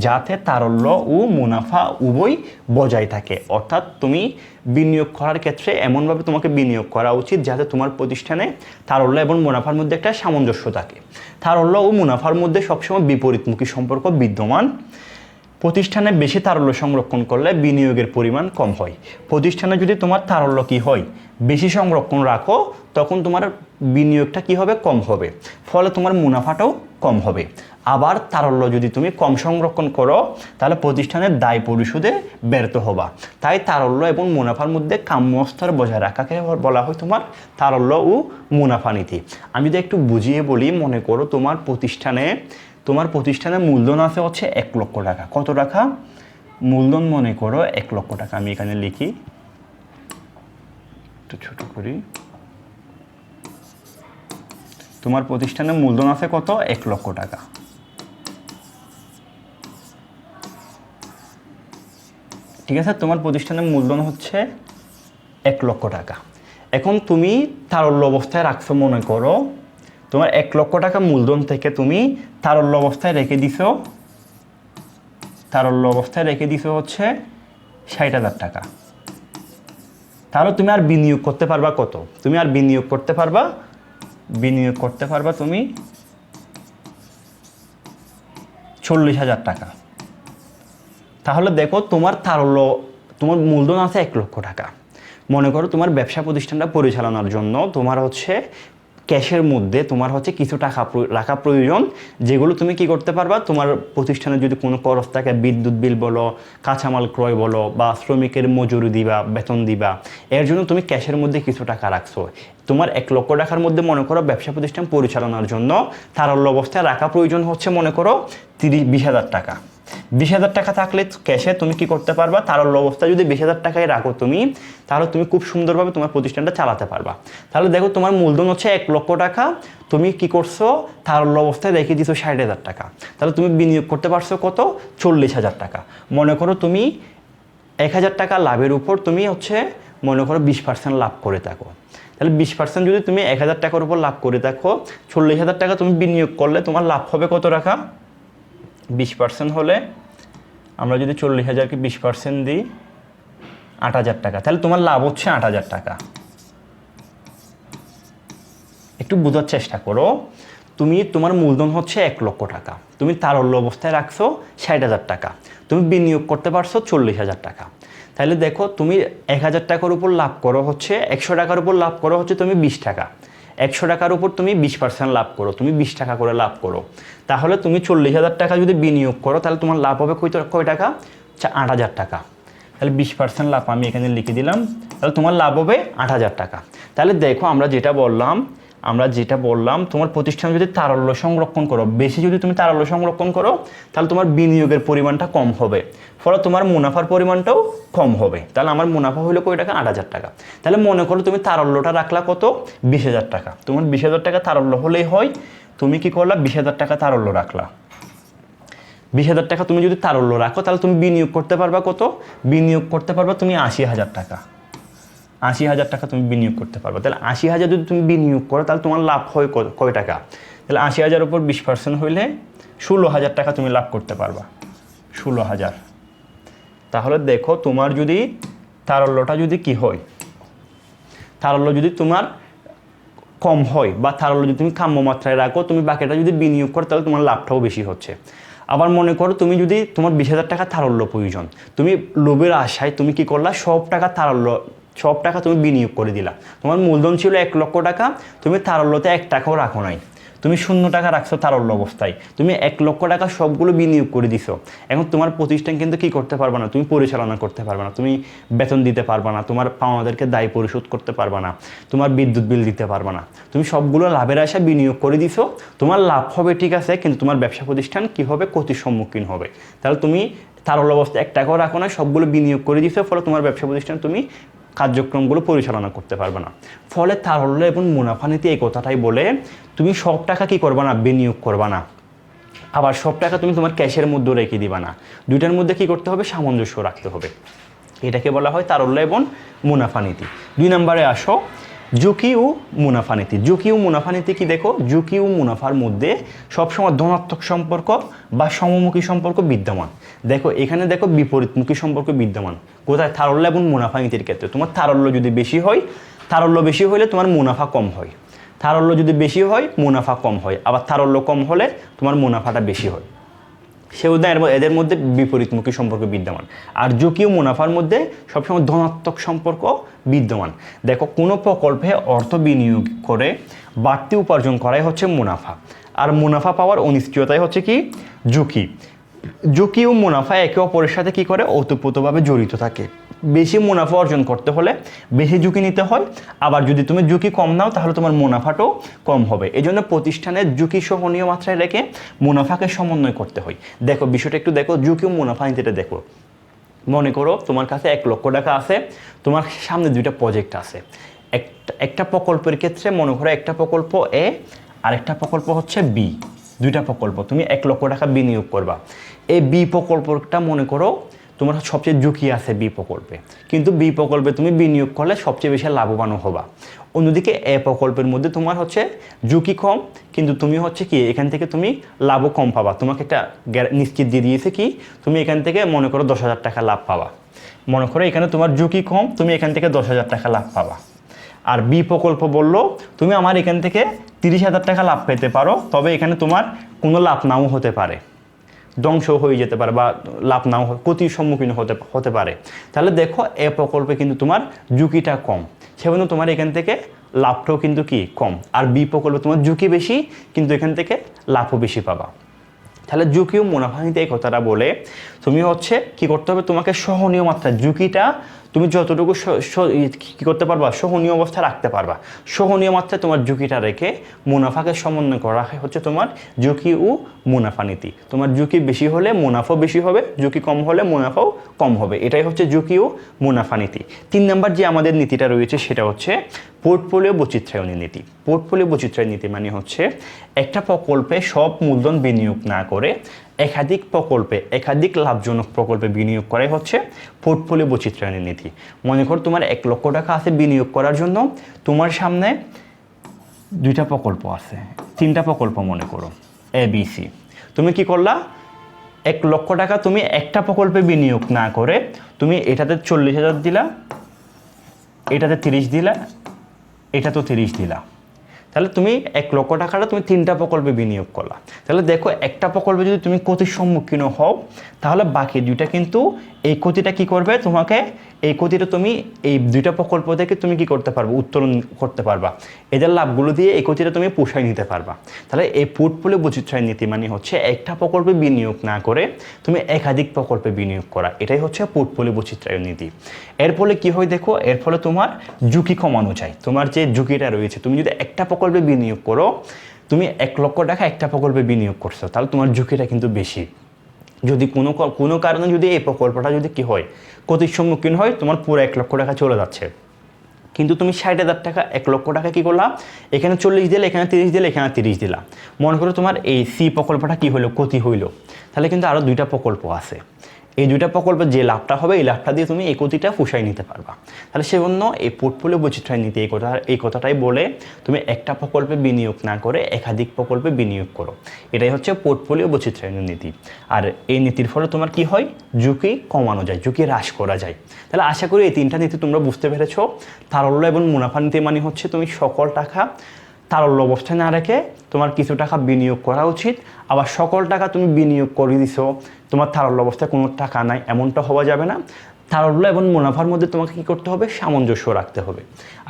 যাতে তারল্য ও মুনাফা উভয় বজায় থাকে। অর্থাৎ তুমি বিনিয়োগ করার ক্ষেত্রে এমনভাবে তোমাকে বিনিয়োগ করা উচিত যাতে তোমার প্রতিষ্ঠানে তারল্য এবং মুনাফার মধ্যে একটা সামঞ্জস্য থাকে। তারল্য ও মুনাফার মধ্যে সবসময় বিপরীতমুখী সম্পর্ক বিদ্যমান। প্রতিষ্ঠানে বেশি তারল্য সংরক্ষণ করলে বিনিয়োগের পরিমাণ কম হয়। প্রতিষ্ঠানে যদি তোমার তারল্য কি হয়, বেশি সংরক্ষণ রাখো, তখন তোমার বিনিয়োগটা কি হবে, কম হবে, ফলে তোমার মুনাফাটাও কম হবে। আবার তারল্য যদি তুমি কম সংরক্ষণ করো তাহলে প্রতিষ্ঠানের দায় পরিশোধে ব্যর্থ হবা। তাই তারল্য এবং মুনাফার মধ্যে কাম্য স্তর বজায় রাখাকে বলা হয় তোমার তারল্য ও মুনাফা নীতি। আমি যদি একটু বুঝিয়ে বলি, মনে করো তোমার প্রতিষ্ঠানে মূলধন আছে হচ্ছে 1 লক্ষ টাকা। কত টাকা? মূলধন মনে করো 1 লক্ষ টাকা। আমি এখানে লিখি, একটু ছোট করি। তোমার প্রতিষ্ঠানে মূলধন আছে কত? 1 লক্ষ টাকা। ঠিক আছে, তোমার প্রতিষ্ঠানের মূলধন হচ্ছে 1 লক্ষ টাকা। এখন তুমি তারল্য অবস্থায় রাখছো, মনে করো তোমার 1 লক্ষ টাকা মূলধন থেকে তুমি তারল্য অবস্থায় রেখে দিছো হচ্ছে 60,000 টাকা। তাহলে তুমি আর বিনিয়োগ করতে পারবা কত? তুমি আর বিনিয়োগ করতে পারবা তুমি 40,000 টাকা। তাহলে দেখো তোমার মূলধন আছে 1 লক্ষ টাকা। মনে করো তোমার ব্যবসা প্রতিষ্ঠানটা পরিচালনার জন্য তোমার হচ্ছে ক্যাশের মধ্যে তোমার হচ্ছে কিছু টাকা রাখা প্রয়োজন, যেগুলো তুমি কি করতে পারবা, তোমার প্রতিষ্ঠানে যদি কোনো খরচ থাকে, বিদ্যুৎ বিল বলো, কাঁচামাল ক্রয় বলো, বা শ্রমিকের মজুরি দিবা, বেতন দিবা, এর জন্য তুমি ক্যাশের মধ্যে কিছু টাকা রাখছো। তোমার 1 লক্ষ টাকার মধ্যে মনে করো ব্যবসা প্রতিষ্ঠান পরিচালনার জন্য তারল্য অবস্থায় রাখা প্রয়োজন হচ্ছে মনে করো 20,000 টাকা। 20,000 টাকা থাকলে ক্যাশে তুমি কি করতে পারবা, তারল্য অবস্থায় যদি 20,000 টাকায় রাখো তুমি, তাহলে তুমি খুব সুন্দরভাবে তোমার প্রতিষ্ঠানটা চালাতে পারবা। তাহলে দেখো তোমার মূলধন হচ্ছে 1 লক্ষ টাকা, তুমি কি করছো, তারল্য অবস্থায় রেখে দিছো 60,000 টাকা। তাহলে তুমি বিনিয়োগ করতে পারছো কত? 40,000 টাকা। মনে করো তুমি 1,000 টাকা লাভের উপর তুমি হচ্ছে মনে করো 20% লাভ করে থাকো। তাহলে 20% যদি তুমি 1,000 টাকার উপর লাভ করে থাকো, 40,000 টাকা তুমি বিনিয়োগ করলে তোমার লাভ হবে কত টাকা? 20% হলে আমরা যদি 40,000কে 20% দিই 8,000 টাকা। তাহলে তোমার লাভ হচ্ছে 8,000 টাকা। একটু বোঝার চেষ্টা করো, তোমার মূলধন হচ্ছে 1 লক্ষ টাকা, তুমি তারল্য অবস্থায় রাখছো 60,000 টাকা, তুমি বিনিয়োগ করতে পারছো 40,000 টাকা। তাহলে দেখো তুমি 1,000 টাকার উপর লাভ করো হচ্ছে 100 টাকার উপর লাভ করো হচ্ছে তুমি 20 টাকা। 100 টাকার উপর তুমি 20% লাভ করো, তুমি 20 টাকা করে লাভ করো। তাহলে তুমি 40,000 টাকা যদি বিনিয়োগ করো তাহলে তোমার লাভ হবে কয় টাকা? 8,000 টাকা। তাহলে 20% লাভ আমি এখানে লিখে দিলাম, তাহলে তোমার লাভ হবে 8,000 টাকা। তাহলে দেখো আমরা যেটা বললাম তোমার প্রতিষ্ঠানে যদি তারল্য সংরক্ষণ করো, বেশি যদি তুমি তারল্য সংরক্ষণ করো তাহলে তোমার বিনিয়োগের পরিমাণটা কম হবে, ফলে তোমার মুনাফার পরিমাণটাও কম হবে। তাহলে আমার মুনাফা হলো কয় টাকা? 8,000 টাকা। তাহলে মনে করো তুমি তারল্যটা রাখলা কত? 20,000 টাকা। তোমার 20,000 টাকা তারল্য হলেই হয়, তুমি কি করলা? 20,000 টাকা তারল্য রাখলা। 20,000 টাকা তুমি যদি তারল্য রাখো তাহলে তুমি বিনিয়োগ করতে পারবা কত? বিনিয়োগ করতে পারবা তুমি 80,000 টাকা। 80,000 টাকা তুমি বিনিয়োগ করতে পারবা। তাহলে 80,000 যদি তুমি বিনিয়োগ করো তাহলে তোমার লাভ হয় কয় টাকা? তাহলে 80,000 উপর 20% হইলে 16,000 টাকা তুমি লাভ করতে পারবা। 16,000। তাহলে দেখো তোমার যদি তারল্যটা যদি কি হয়, তারল্য যদি তোমার কম হয় বা তারল্য যদি তুমি কাম্য মাত্রায় রাখো, তুমি বাকিটা যদি বিনিয়োগ করো তাহলে তোমার লাভটাও বেশি হচ্ছে। আবার মনে করো তুমি যদি তোমার 20,000 টাকা তারল্য প্রয়োজন, তুমি লোভের আশায় তুমি কি করলা, সব টাকা তুমি বিনিয়োগ করে দিলা। তোমার মূলধন ছিল 1 লক্ষ টাকা, তুমি তারল্যতে 1 টাকাও রাখো নাই, তুমি 0 টাকা রাখছো তারল্য অবস্থায়, তুমি 1 লক্ষ টাকা সবগুলো বিনিয়োগ করে দিছো। এখন তোমার প্রতিষ্ঠান কিন্তু কি করতে পারবে না, তুমি পরিচালনা করতে পারবে না, তুমি বেতন দিতে পারবে না, তোমার পাওনাদারকে দায় পরিশোধ করতে পারবে না, তোমার বিদ্যুৎ বিল দিতে পারবে না। তুমি সবগুলো লাভের আশায় বিনিয়োগ করে দিছো, তোমার লাভ হবে ঠিক আছে, কিন্তু তোমার ব্যবসা প্রতিষ্ঠান কি হবে, ক্ষতির সম্মুখীন হবে। তাহলে তুমি তারল্য অবস্থায় 1 টাকাও রাখো না, সবগুলো বিনিয়োগ করে দিছো, ফলে তোমার ব্যবসা প্রতিষ্ঠান তুমি কার্যক্রমগুলো পরিচালনা করতে পারবে না। ফলে তারল্য এবং মুনাফা নীতি এই কথাটাই বলে তুমি সব টাকা কি করবা না, বিনিয়োগ করবা না, আবার সব টাকা তুমি তোমার ক্যাশের মধ্যে রেখে দিবা না। দুইটার মধ্যে কি করতে হবে, সামঞ্জস্য রাখতে হবে। এটাকে বলা হয় তারল্য এবং মুনাফা নীতি। 2 নম্বরে আসো, ঝুঁকি ও মুনাফা নীতি। ঝুঁকি ও মুনাফা নীতি কি দেখো, ঝুঁকি ও মুনাফার মধ্যে সবসময় ধনাত্মক সম্পর্ক বা সমমুখী সম্পর্ক বিদ্যমান। দেখো এখানে দেখো বিপরীতমুখী সম্পর্ক বিদ্যমান কোথায়, তারল্য এবং মুনাফা নীতির ক্ষেত্রে। তোমার তারল্য যদি বেশি হয়, তারল্য বেশি হলে তোমার মুনাফা কম হয়, তারল্য যদি বেশি হয় মুনাফা কম হয়, আবার তারল্য কম হলে তোমার মুনাফাটা বেশি হয়। সেহেতু এদের মধ্যে বিপরীতমুখী সম্পর্ক বিদ্যমান। আর ঝুঁকি ও মুনাফার মধ্যে সবসময় ধনাত্মক সম্পর্ক বিদ্যমান। দেখো কোনো প্রকল্পে অর্থ বিনিয়োগ করে বাড়তি উপার্জন করাই হচ্ছে মুনাফা, আর মুনাফা পাওয়ার অনিশ্চয়তাই হচ্ছে কি, ঝুঁকি। ঝুঁকি ও মুনাফা একে অপরের সাথে কি করে, ওতপ্রোতভাবে জড়িত থাকে। বেশি মুনাফা অর্জন করতে হলে বেশি ঝুঁকি নিতে হয়, আবার যদি তুমি ঝুঁকি কম নাও তাহলে তোমার মুনাফাটাও কম হবে। এই জন্য প্রতিষ্ঠানের ঝুঁকি সহনীয় মাত্রায় রেখে মুনাফাকে সমন্বয় করতে হয়। দেখো বিষয়টা একটু দেখো, ঝুঁকি ও মুনাফা নীতিটা দেখো। মনে করো তোমার কাছে 1 লক্ষ টাকা আছে, তোমার সামনে 2টা প্রজেক্ট আছে। একটা প্রকল্পের ক্ষেত্রে মনে করো একটা প্রকল্প এ আর একটা প্রকল্প হচ্ছে বি। 2টা প্রকল্প তুমি 1 লক্ষ টাকা বিনিয়োগ করবা। এই বি প্রকল্পটা মনে করো তোমার সবচেয়ে ঝুঁকি আছে বি প্রকল্পে, কিন্তু বি প্রকল্পে তুমি বিনিয়োগ করলে সবচেয়ে বেশি লাভবানও হবা। অন্যদিকে এ প্রকল্পের মধ্যে তোমার হচ্ছে ঝুঁকি কম, কিন্তু তুমি হচ্ছে কি এখান থেকে তুমি লাভও কম পাবা। তোমাকে একটা নিশ্চিত দিয়ে দিয়েছে কি, তুমি এখান থেকে মনে করো 10,000 টাকা লাভ পাবা। মনে করো এখানে তোমার ঝুঁকি কম, তুমি এখান থেকে 10,000 টাকা লাভ পাবা। আর বি প্রকল্প বললো তুমি আমার এখান থেকে 30,000 টাকা লাভ পেতে পারো, তবে এখানে তোমার কোনো লাভ নাও হতে পারে, ধ্বংস হয়ে যেতে পারে বা লাভ নাও, ক্ষতির সম্মুখীন হতে পারে। তাহলে দেখো এ প্রকল্পে কিন্তু তোমার ঝুঁকিটা কম, সেজন্য তোমার এখান থেকে লাভটাও কিন্তু কি কম। আর বি প্রকল্পে তোমার ঝুঁকি বেশি, কিন্তু এখান থেকে লাভও বেশি পাবা। তাহলে ঝুঁকি ও মুনাফা নিতে এই কথাটা বলে তুমি হচ্ছে কি করতে হবে, তোমাকে সহনীয় মাত্রা, ঝুঁকিটা তুমি যতটুকু কী করতে পারবা, সহনীয় অবস্থায় রাখতে পারবা। সহনীয় মাত্রায় তোমার ঝুঁকিটা রেখে মুনাফাকে সমন্বয় করা হচ্ছে তোমার ঝুঁকি ও মুনাফা নীতি। তোমার ঝুঁকি বেশি হলে মুনাফাও বেশি হবে, ঝুঁকি কম হলে মুনাফাও কম হবে। এটাই হচ্ছে ঝুঁকি ও মুনাফা নীতি। 3 নম্বর যে আমাদের নীতিটা রয়েছে সেটা হচ্ছে পোর্টফোলিও বৈচিত্র্যায়নের নীতি। পোর্টফোলিও বৈচিত্র্যায়ন নীতি মানে হচ্ছে একটা প্রকল্পে সব মূলধন বিনিয়োগ না করে একাধিক প্রকল্পে, একাধিক লাভজনক প্রকল্পে বিনিয়োগ করাই হচ্ছে পোর্টফোলিও বৈচিত্র্যায়নের নীতি। মনে করো তোমার 1 লক্ষ টাকা আছে বিনিয়োগ করার জন্য, তোমার সামনে 2টা প্রকল্প আছে, 3টা প্রকল্প মনে করো ABC। তুমি কি করলা, 1 লক্ষ টাকা তুমি একটা প্রকল্পে বিনিয়োগ না করে তুমি এটাতে 40,000 দিলা, এটাতে 30 দিলা, এটা তো 30 দিলা। তাহলে তুমি 1 লক্ষ টাকাটা তুমি 3টা প্রকল্পে বিনিয়োগ করলা। তাহলে দেখো একটা প্রকল্পে যদি তুমি ক্ষতির সম্মুখীন হও, তাহলে বাকি 2টা কিন্তু এই ক্ষতিটা কি করবে, তোমাকে এই ক্ষতিটা তুমি এই 2টা প্রকল্প থেকে তুমি কি করতে পারবে, উত্তোলন করতে পারবা। এদের লাভগুলো দিয়ে এই ক্ষতিটা তুমি পোষায় নিতে পারবা। তাহলে এই পোর্টফোলিও বৈচিত্র্যায়ন নীতি মানে হচ্ছে একটা প্রকল্পে বিনিয়োগ না করে তুমি একাধিক প্রকল্পে বিনিয়োগ করা। এটাই হচ্ছে পোর্টফোলিও বৈচিত্র্যায়ন নীতি। এর ফলে কি হয় দেখো, এর ফলে তোমার ঝুঁকি কমানো যায়। তোমার যে ঝুঁকিটা রয়েছে, তুমি যদি একটা প্রকল্পে বিনিয়োগ করো, তুমি 1 লক্ষ টাকা একটা প্রকল্পে বিনিয়োগ করছো, তাহলে তোমার ঝুঁকিটা কিন্তু বেশি। যদি কোনো কারণে যদি এই প্রকল্পটা যদি কি হয়, ক্ষতির সম্মুখীন হয়, তোমার পুরো 1 লক্ষ টাকা চলে যাচ্ছে। কিন্তু তুমি 60,000 টাকা 1 লক্ষ টাকা কী করলা, এখানে 40 দিলে, এখানে 30 দিলে, এখানে 30 দিলা। মনে করো তোমার এই সি প্রকল্পটা কী হইলো, ক্ষতি হইলো, তাহলে কিন্তু আরও 2টা প্রকল্প আছে। এই 2টা প্রকল্পের যে লাভটা হবে এই লাভটা দিয়ে তুমি এই ক্ষতিটা পুষাই নিতে পারবা। তাহলে সেজন্য এই পোর্টফোলিও বৈচিত্র্য নীতি এই কথাটাই বলে তুমি একটা প্রকল্পে বিনিয়োগ না করে একাধিক প্রকল্পে বিনিয়োগ করো। এটাই হচ্ছে পোর্টফোলিও বৈচিত্র্যায়ন নীতি। আর এই নীতির ফলে তোমার কি হয়, ঝুঁকি কমানো যায়, ঝুঁকি হ্রাস করা যায়। তাহলে আশা করি এই 3টা নীতি তোমরা বুঝতে পেরেছ। তারল্য এবং মুনাফা নীতি মানে হচ্ছে তুমি সকল টাকা তারল্য অবস্থায় না রেখে তোমার কিছু টাকা বিনিয়োগ করা উচিত। আবার সকল টাকা তুমি বিনিয়োগ করে দিছো, তোমার তারল্য অবস্থায় কোনো টাকা নাই, এমনটা হওয়া যাবে না। তারল্য এবং মুনাফার মধ্যে তোমাকে কী করতে হবে, সামঞ্জস্য রাখতে হবে।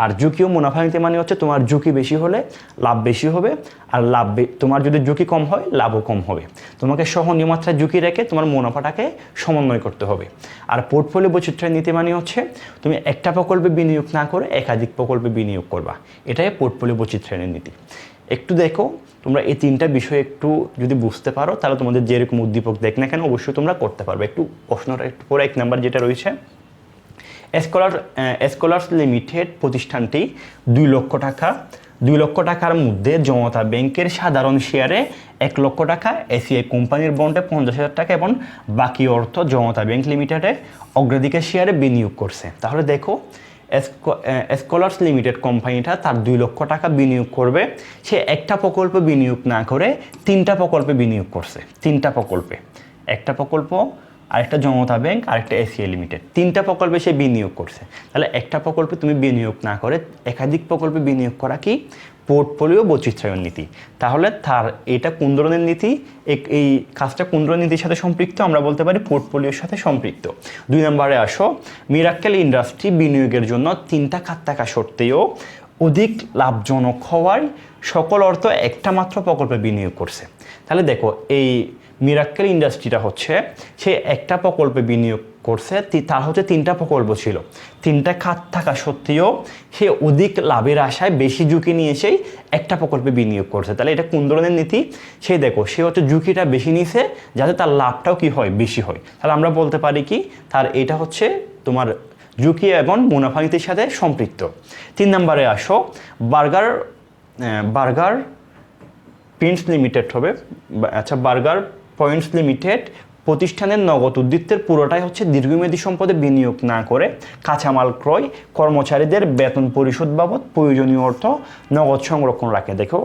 আর ঝুঁকি ও মুনাফা নিতে মানে হচ্ছে তোমার ঝুঁকি বেশি হলে লাভ বেশি হবে, আর তোমার যদি ঝুঁকি কম হয় লাভও কম হবে। তোমাকে সহনীয় মাত্রায় ঝুঁকি রেখে তোমার মুনাফাটাকে সমন্বয় করতে হবে। আর পোর্টফোলিও বৈচিত্র্যের নীতি মানে হচ্ছে তুমি একটা প্রকল্পে বিনিয়োগ না করে একাধিক প্রকল্পে বিনিয়োগ করবা। এটাই পোর্টফোলিও বৈচিত্র্যের নীতি। একটু দেখো, তোমরা এই 3টা বিষয় একটু যদি বুঝতে পারো তাহলে তোমাদের যেরকম উদ্দীপক দেখ না কেন অবশ্যই তোমরা করতে পারবে। একটু প্রশ্নটা একটু পরে 1 নাম্বার যেটা রয়েছে, স্কলার্স লিমিটেড প্রতিষ্ঠানটি 2 লক্ষ টাকার মধ্যে জনতা ব্যাংকের সাধারণ শেয়ারে 1 লক্ষ টাকা, এসিআই কোম্পানির বন্ডে 50,000 টাকা এবং বাকি অর্থ জনতা ব্যাংক লিমিটেডের অগ্রাধিকার শেয়ারে বিনিয়োগ করছে। তাহলে দেখো, স্কলার্স লিমিটেড কোম্পানিটা তার 2 লক্ষ টাকা বিনিয়োগ করবে, সে একটা প্রকল্পে বিনিয়োগ না করে 3টা প্রকল্পে বিনিয়োগ করছে। 3টা প্রকল্পে, একটা প্রকল্প, আরেকটা জনতা ব্যাংক, আরেকটা এসিআই লিমিটেড, 3টা প্রকল্পে সে বিনিয়োগ করছে। তাহলে একটা প্রকল্পে তুমি বিনিয়োগ না করে একাধিক প্রকল্পে বিনিয়োগ করা কি, পোর্টফোলিও বৈচিত্র্যায়ন নীতি। তাহলে এটা কোন ধরনের নীতি, এই কাজটা কোন ধরনের নীতির সাথে সম্পৃক্ত, আমরা বলতে পারি পোর্টফোলিওর সাথে সম্পৃক্ত। 2 নম্বরে আসো, মিরাক্কেল ইন্ডাস্ট্রি বিনিয়োগের জন্য 3টা খাত থাকা সত্ত্বেও অধিক লাভজনক হওয়ায় সকল অর্থ একটা মাত্র প্রকল্পে বিনিয়োগ করছে। তাহলে দেখো, এই মিরাক্কেল ইন্ডাস্ট্রিটা হচ্ছে সে একটা প্রকল্পে বিনিয়োগ করছে, তার হচ্ছে 3টা প্রকল্প ছিল, 3টা খাত থাকা সত্ত্বেও সে অধিক লাভের আশায় বেশি ঝুঁকি নিয়ে সেই একটা প্রকল্পে বিনিয়োগ করছে। তাহলে এটা কোন ধরনের নীতি, সে দেখো সে হচ্ছে ঝুঁকিটা বেশি নিছে যাতে তার লাভটাও কি হয়, বেশি হয়। তাহলে আমরা বলতে পারি কি, তার এটা হচ্ছে তোমার ঝুঁকি এবং মুনাফা নীতির সাথে সম্পৃক্ত। 3 নম্বরে আসো, বার্গার প্রিন্টস লিমিটেড হবে, আচ্ছা বার্গার পয়েন্টস লিমিটেড প্রতিষ্ঠানের নগদ উদ্বৃত্তের পুরোটাই হচ্ছে দীর্ঘমেয়াদী সম্পদে বিনিয়োগ না করে কাঁচামাল ক্রয়, কর্মচারীদের বেতন পরিশোধ বাবদ প্রয়োজনীয় অর্থ নগদ সংরক্ষণ রাখে। দেখো,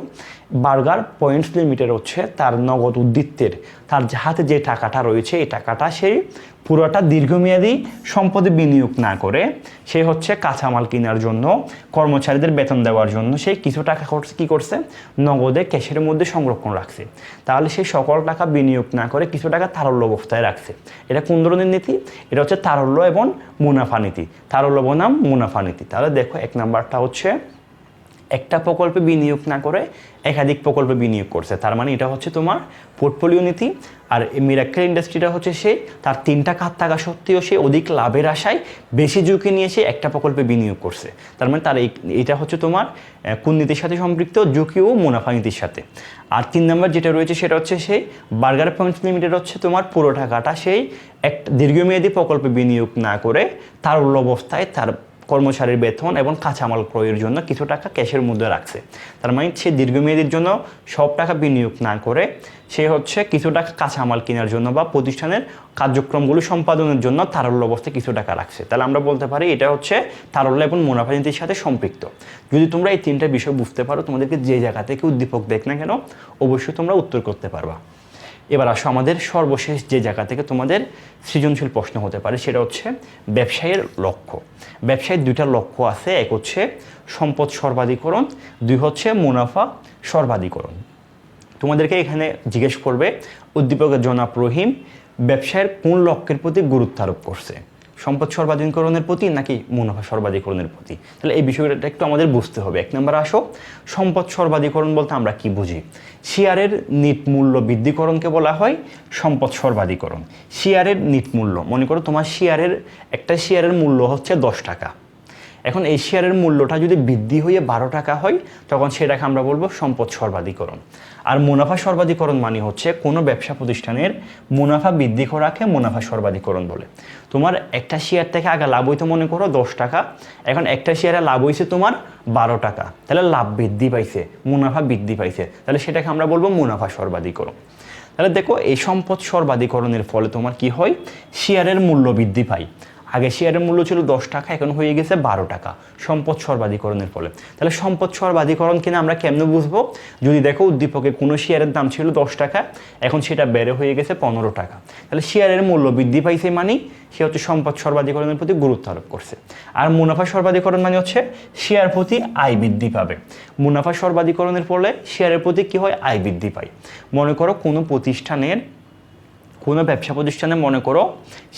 বার্গার পয়েন্টস লিমিটেড হচ্ছে তার নগদ উদ্বৃত্তের, তার হাতে যে টাকাটা রয়েছে এই টাকাটা সেই পুরোটা দীর্ঘমেয়াদী সম্পদে বিনিয়োগ না করে সে হচ্ছে কাঁচামাল কেনার জন্য, কর্মচারীদের বেতন দেওয়ার জন্য সে কিছু টাকা কী করছে, নগদে ক্যাশের মধ্যে সংরক্ষণ রাখছে। তাহলে সে সকল টাকা বিনিয়োগ না করে কিছু টাকা তারল্য অবস্থায় রাখছে। এটা কোন ধরনের নীতি, এটা হচ্ছে তারল্য এবং মুনাফা নীতি। তারল্য বনাম মুনাফা নীতি। তাহলে দেখো, 1 নাম্বারটা হচ্ছে একটা প্রকল্পে বিনিয়োগ না করে একাধিক প্রকল্পে বিনিয়োগ করছে, তার মানে এটা হচ্ছে তোমার পোর্টফোলিও নীতি। আর মিরাক্কেল ইন্ডাস্ট্রিটা হচ্ছে সে তার 3টা খাত থাকা সত্ত্বেও সে অধিক লাভের আশায় বেশি ঝুঁকি নিয়ে সে একটা প্রকল্পে বিনিয়োগ করছে। তার মানে এটা হচ্ছে তোমার কোন নীতির সাথে সম্পৃক্ত, ঝুঁকি ও মুনাফা নীতির সাথে। আর 3 নম্বর যেটা রয়েছে সেটা হচ্ছে সেই বার্গার পয়েন্টস লিমিটেড হচ্ছে তোমার পুরো টাকাটা সেই একটা দীর্ঘমেয়াদী প্রকল্পে বিনিয়োগ না করে তারল্য অবস্থায় তার কর্মচারীর বেতন এবং কাঁচামাল ক্রয়ের জন্য কিছু টাকা ক্যাশের মধ্যে রাখছে। তার মানে সে দীর্ঘমেয়াদীর জন্য সব টাকা বিনিয়োগ না করে সে হচ্ছে কিছু টাকা কাঁচামাল কেনার জন্য বা প্রতিষ্ঠানের কার্যক্রমগুলো সম্পাদনের জন্য তারল্য অবস্থায় কিছু টাকা রাখছে। তাহলে আমরা বলতে পারি এটা হচ্ছে তারল্য এবং মুনাফা নীতির সাথে সম্পৃক্ত। যদি তোমরা এই 3টা বিষয় বুঝতে পারো, তোমাদেরকে যে জায়গা থেকে উদ্দীপক দেখ না কেন অবশ্যই তোমরা উত্তর করতে পারবা। এবার আসো আমাদের সর্বশেষ যে জায়গা থেকে তোমাদের সৃজনশীল প্রশ্ন হতে পারে সেটা হচ্ছে ব্যবসায়ের লক্ষ্য। ব্যবসায়ের 2টা লক্ষ্য আছে, এক হচ্ছে সম্পদ সর্বাধিকরণ, 2 হচ্ছে মুনাফা সর্বাধিকরণ। তোমাদেরকে এখানে জিজ্ঞেস করবে উদ্দীপকের জনাব রহিম ব্যবসায়ের কোন লক্ষ্যের প্রতি গুরুত্ব আরোপ করছে, সম্পদ সর্বাধিকরণের প্রতি নাকি মুনাফা সর্বাধিকরণের প্রতি। তাহলে এই বিষয়টা একটু আমাদের বুঝতে হবে। 1 নম্বর আসো, সম্পদ সর্বাধিকরণ বলতে আমরা কি বুঝি, শেয়ারের নিট মূল্য বৃদ্ধিকরণকে বলা হয় সম্পদ সর্বাধিকরণ। শেয়ারের নিট মূল্য, মনে করো তোমার একটা শেয়ারের মূল্য হচ্ছে 10 টাকা, এখন এই শেয়ারের মূল্যটা যদি বৃদ্ধি হয়ে 12 টাকা হয় তখন সেটাকে আমরা বলবো সম্পদ সর্বাধিকরণ। আর মুনাফা সর্বাধিকরণ মানে হচ্ছে কোনো ব্যবসা প্রতিষ্ঠানের মুনাফা বৃদ্ধি করাকে মুনাফা সর্বাধিকরণ বলে। তোমার একটা শেয়ার থেকে আগে লাভ হইতো মনে করো 10 টাকা, এখন একটা শেয়ারে লাভ হয়েছে তোমার 12 টাকা, তাহলে লাভ বৃদ্ধি পাইছে, মুনাফা বৃদ্ধি পাইছে, তাহলে সেটাকে আমরা বলবো মুনাফা সর্বাধিকরণ। তাহলে দেখো এই সম্পদ সর্বাধিকরণের ফলে তোমার কি হয়, শেয়ারের মূল্য বৃদ্ধি পায়। আগে শেয়ারের মূল্য ছিল 10 টাকা, এখন হয়ে গেছে 12 টাকা সম্পদ সর্বাধিকরণের ফলে। তাহলে সম্পদ সর্বাধিকরণ কিনা আমরা কেমনে বুঝবো, যদি দেখো উদ্দীপকে কোনো শেয়ারের দাম ছিল 10 টাকা, এখন সেটা বেড়ে হয়ে গেছে 15 টাকা, তাহলে শেয়ারের মূল্য বৃদ্ধি পাইছে মানে সে হচ্ছে সম্পদ সর্বাধিকরণের প্রতি গুরুত্ব আরোপ করছে। আর মুনাফা সর্বাধিকরণ মানে হচ্ছে শেয়ার প্রতি আয় বৃদ্ধি পাবে। মুনাফা সর্বাধিকরণের ফলে শেয়ারের প্রতি কি হয়, আয় বৃদ্ধি পায়। মনে করো কোনো প্রতিষ্ঠানের, কোনো ব্যবসা প্রতিষ্ঠানে মনে করো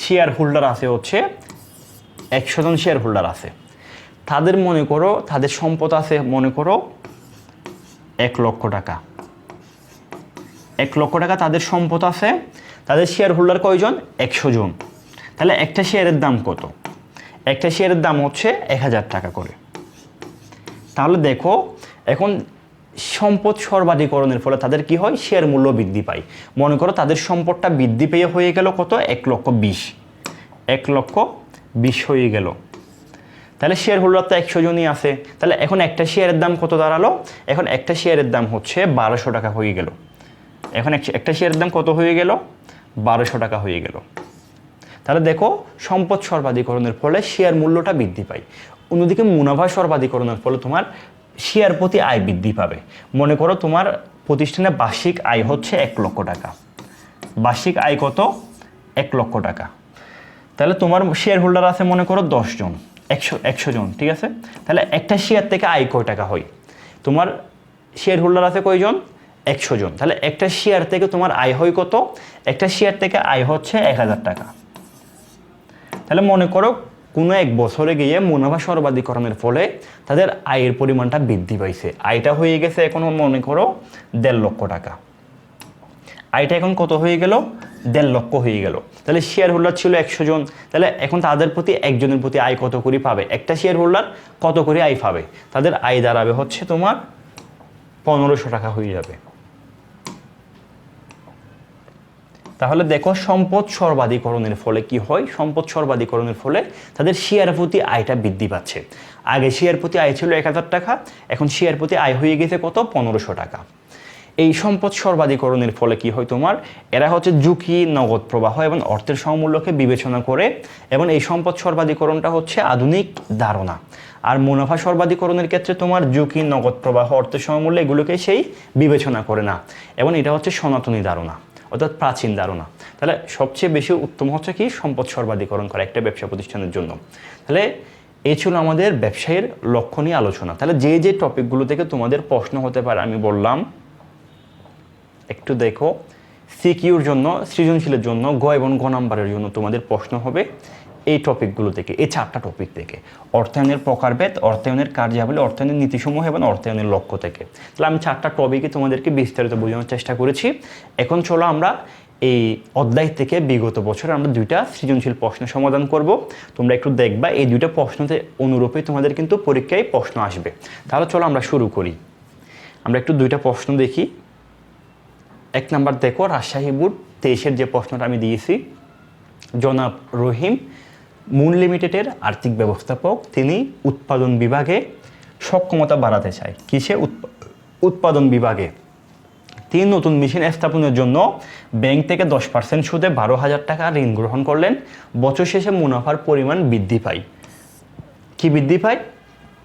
শেয়ার হোল্ডার আছে হচ্ছে 100 জন শেয়ার হোল্ডার আছে, তাদের মনে করো তাদের সম্পদ আছে মনে করো 1 লক্ষ টাকা। 1 লক্ষ টাকা তাদের সম্পদ আছে, তাদের শেয়ার হোল্ডার কয়জন, 100 জন। তাহলে একটা শেয়ারের দাম কত, একটা শেয়ারের দাম হচ্ছে 1000 টাকা করে। তাহলে দেখো এখন সম্পদ সর্বাধিকরণের ফলে তাদের কি হয়, শেয়ার মূল্য বৃদ্ধি পায়। মনে করো তাদের সম্পদটা বৃদ্ধি পেয়ে হয়ে গেল কত, 1,20,000, 1,20,000 হয়ে গেল। তাহলে শেয়ার হোল্ডার তো 100 জনই আছে, তাহলে এখন একটা শেয়ারের দাম কত দাঁড়ালো, এখন একটা শেয়ারের দাম হচ্ছে 1200 টাকা হয়ে গেল। এখন একটা শেয়ারের দাম কত হয়ে গেল, 1200 টাকা হয়ে গেল। তাহলে দেখো সম্পদ সর্বাধিকরণের ফলে শেয়ার মূল্যটা বৃদ্ধি পায়। অন্যদিকে মুনাফা সর্বাধিকরণের ফলে তোমার শেয়ার প্রতি আয় বৃদ্ধি পাবে। মনে করো তোমার প্রতিষ্ঠানে বার্ষিক আয় হচ্ছে 1 লক্ষ টাকা, বার্ষিক আয় কত, 1 লক্ষ টাকা। তাহলে তোমার শেয়ার হোল্ডার আছে মনে করো 10 জন, 100 জন, ঠিক আছে। তাহলে একটা শেয়ার থেকে আয় কয় টাকা হয়, তোমার শেয়ার হোল্ডার আছে কয়জন, 100 জন। তাহলে একটা শেয়ার থেকে তোমার আয় হয় কত, একটা শেয়ার থেকে আয় হচ্ছে 1000 টাকা। তাহলে মনে করো কোনো এক বছরে গিয়ে মুনাফা সর্বাধিকরণের ফলে তাদের আয়ের পরিমাণটা বৃদ্ধি পাইছে, আয়টা হয়ে গেছে এখন মনে করো 1.5 লক্ষ টাকা। আয়টা এখন কত হয়ে গেল, 1.5 লক্ষ হয়ে গেল। তাহলে শেয়ার হোল্ডার ছিল 100 জন, তাহলে এখন তাদের প্রতি একজনের প্রতি আয় কত করে পাবে, একটা শেয়ার হোল্ডার কত করে আয় পাবে, তাদের আয় দাঁড়াবে হচ্ছে তোমার 1500 টাকা হয়ে যাবে। তাহলে দেখো সম্পদ সর্বাধিকরণের ফলে কি হয়, সম্পদ সর্বাধিকরণের ফলে তাদের শেয়ার প্রতি আয়টা বৃদ্ধি পাচ্ছে। আগে শেয়ার প্রতি আয় ছিল 1000 টাকা, এখন শেয়ার প্রতি আয় হয়ে গেছে কত, 1500 টাকা। এই সম্পদ সর্বাধিকরণের ফলে কি হয় তোমার, এরা হচ্ছে ঝুঁকি, নগদ প্রবাহ এবং অর্থের সমমূল্যকে বিবেচনা করে, এবং এই সম্পদ সর্বাধিকরণটা হচ্ছে আধুনিক ধারণা। আর মুনাফা সর্বাধিকরণের ক্ষেত্রে তোমার ঝুঁকি, নগদ প্রবাহ, অর্থের সমমূল্য এগুলোকে সেই বিবেচনা করে না, এবং এটা হচ্ছে সনাতনী ধারণা, অর্থাৎ প্রাচীন ধারণা। তাহলে সবচেয়ে বেশি উত্তম হচ্ছে কি, সম্পদ সর্বাধিকরণ করা একটা ব্যবসা প্রতিষ্ঠানের জন্য। তাহলে এই ছিল আমাদের ব্যবসায়ের লক্ষ্য নিয়ে আলোচনা। তাহলে যে যে টপিকগুলো থেকে তোমাদের প্রশ্ন হতে পারে আমি বললাম, একটু দেখো। সিকিউর জন্য, সৃজনশীলের জন্য গ এবং গ নাম্বারের জন্য তোমাদের প্রশ্ন হবে এই টপিকগুলো থেকে, এই 4টা টপিক থেকে: অর্থায়নের প্রকারভেদ, অর্থায়নের কার্যাবলী, অর্থায়নের নীতিসমূহ এবং অর্থায়নের লক্ষ্য থেকে। তাহলে আমি 4টা টপিকে তোমাদেরকে বিস্তারিত বোঝানোর চেষ্টা করেছি। এখন চলো আমরা এই অধ্যায় থেকে বিগত বছরে আমরা 2টা সৃজনশীল প্রশ্ন সমাধান করব। তোমরা একটু দেখবা এই 2টা প্রশ্নতে অনুরূপে তোমাদের কিন্তু পরীক্ষায় প্রশ্ন আসবে। তাহলে চলো আমরা শুরু করি। আমরা একটু 2টা প্রশ্ন দেখি। 1 নাম্বার দেখো, রাজশাহী বোর্ড 23-এর যে প্রশ্নটা আমি দিয়েছি, জনাব রহিম মুন লিমিটেডের আর্থিক ব্যবস্থাপক, তিনি উৎপাদন বিভাগে সক্ষমতা বাড়াতে চায়। কিসে? উৎপাদন বিভাগে। তিনি নতুন মেশিন স্থাপনের জন্য ব্যাংক থেকে 10% সুদে 12,000 টাকা ঋণ গ্রহণ করলেন। বছর শেষে মুনাফার পরিমাণ বৃদ্ধি পায়। কি বৃদ্ধি পায়?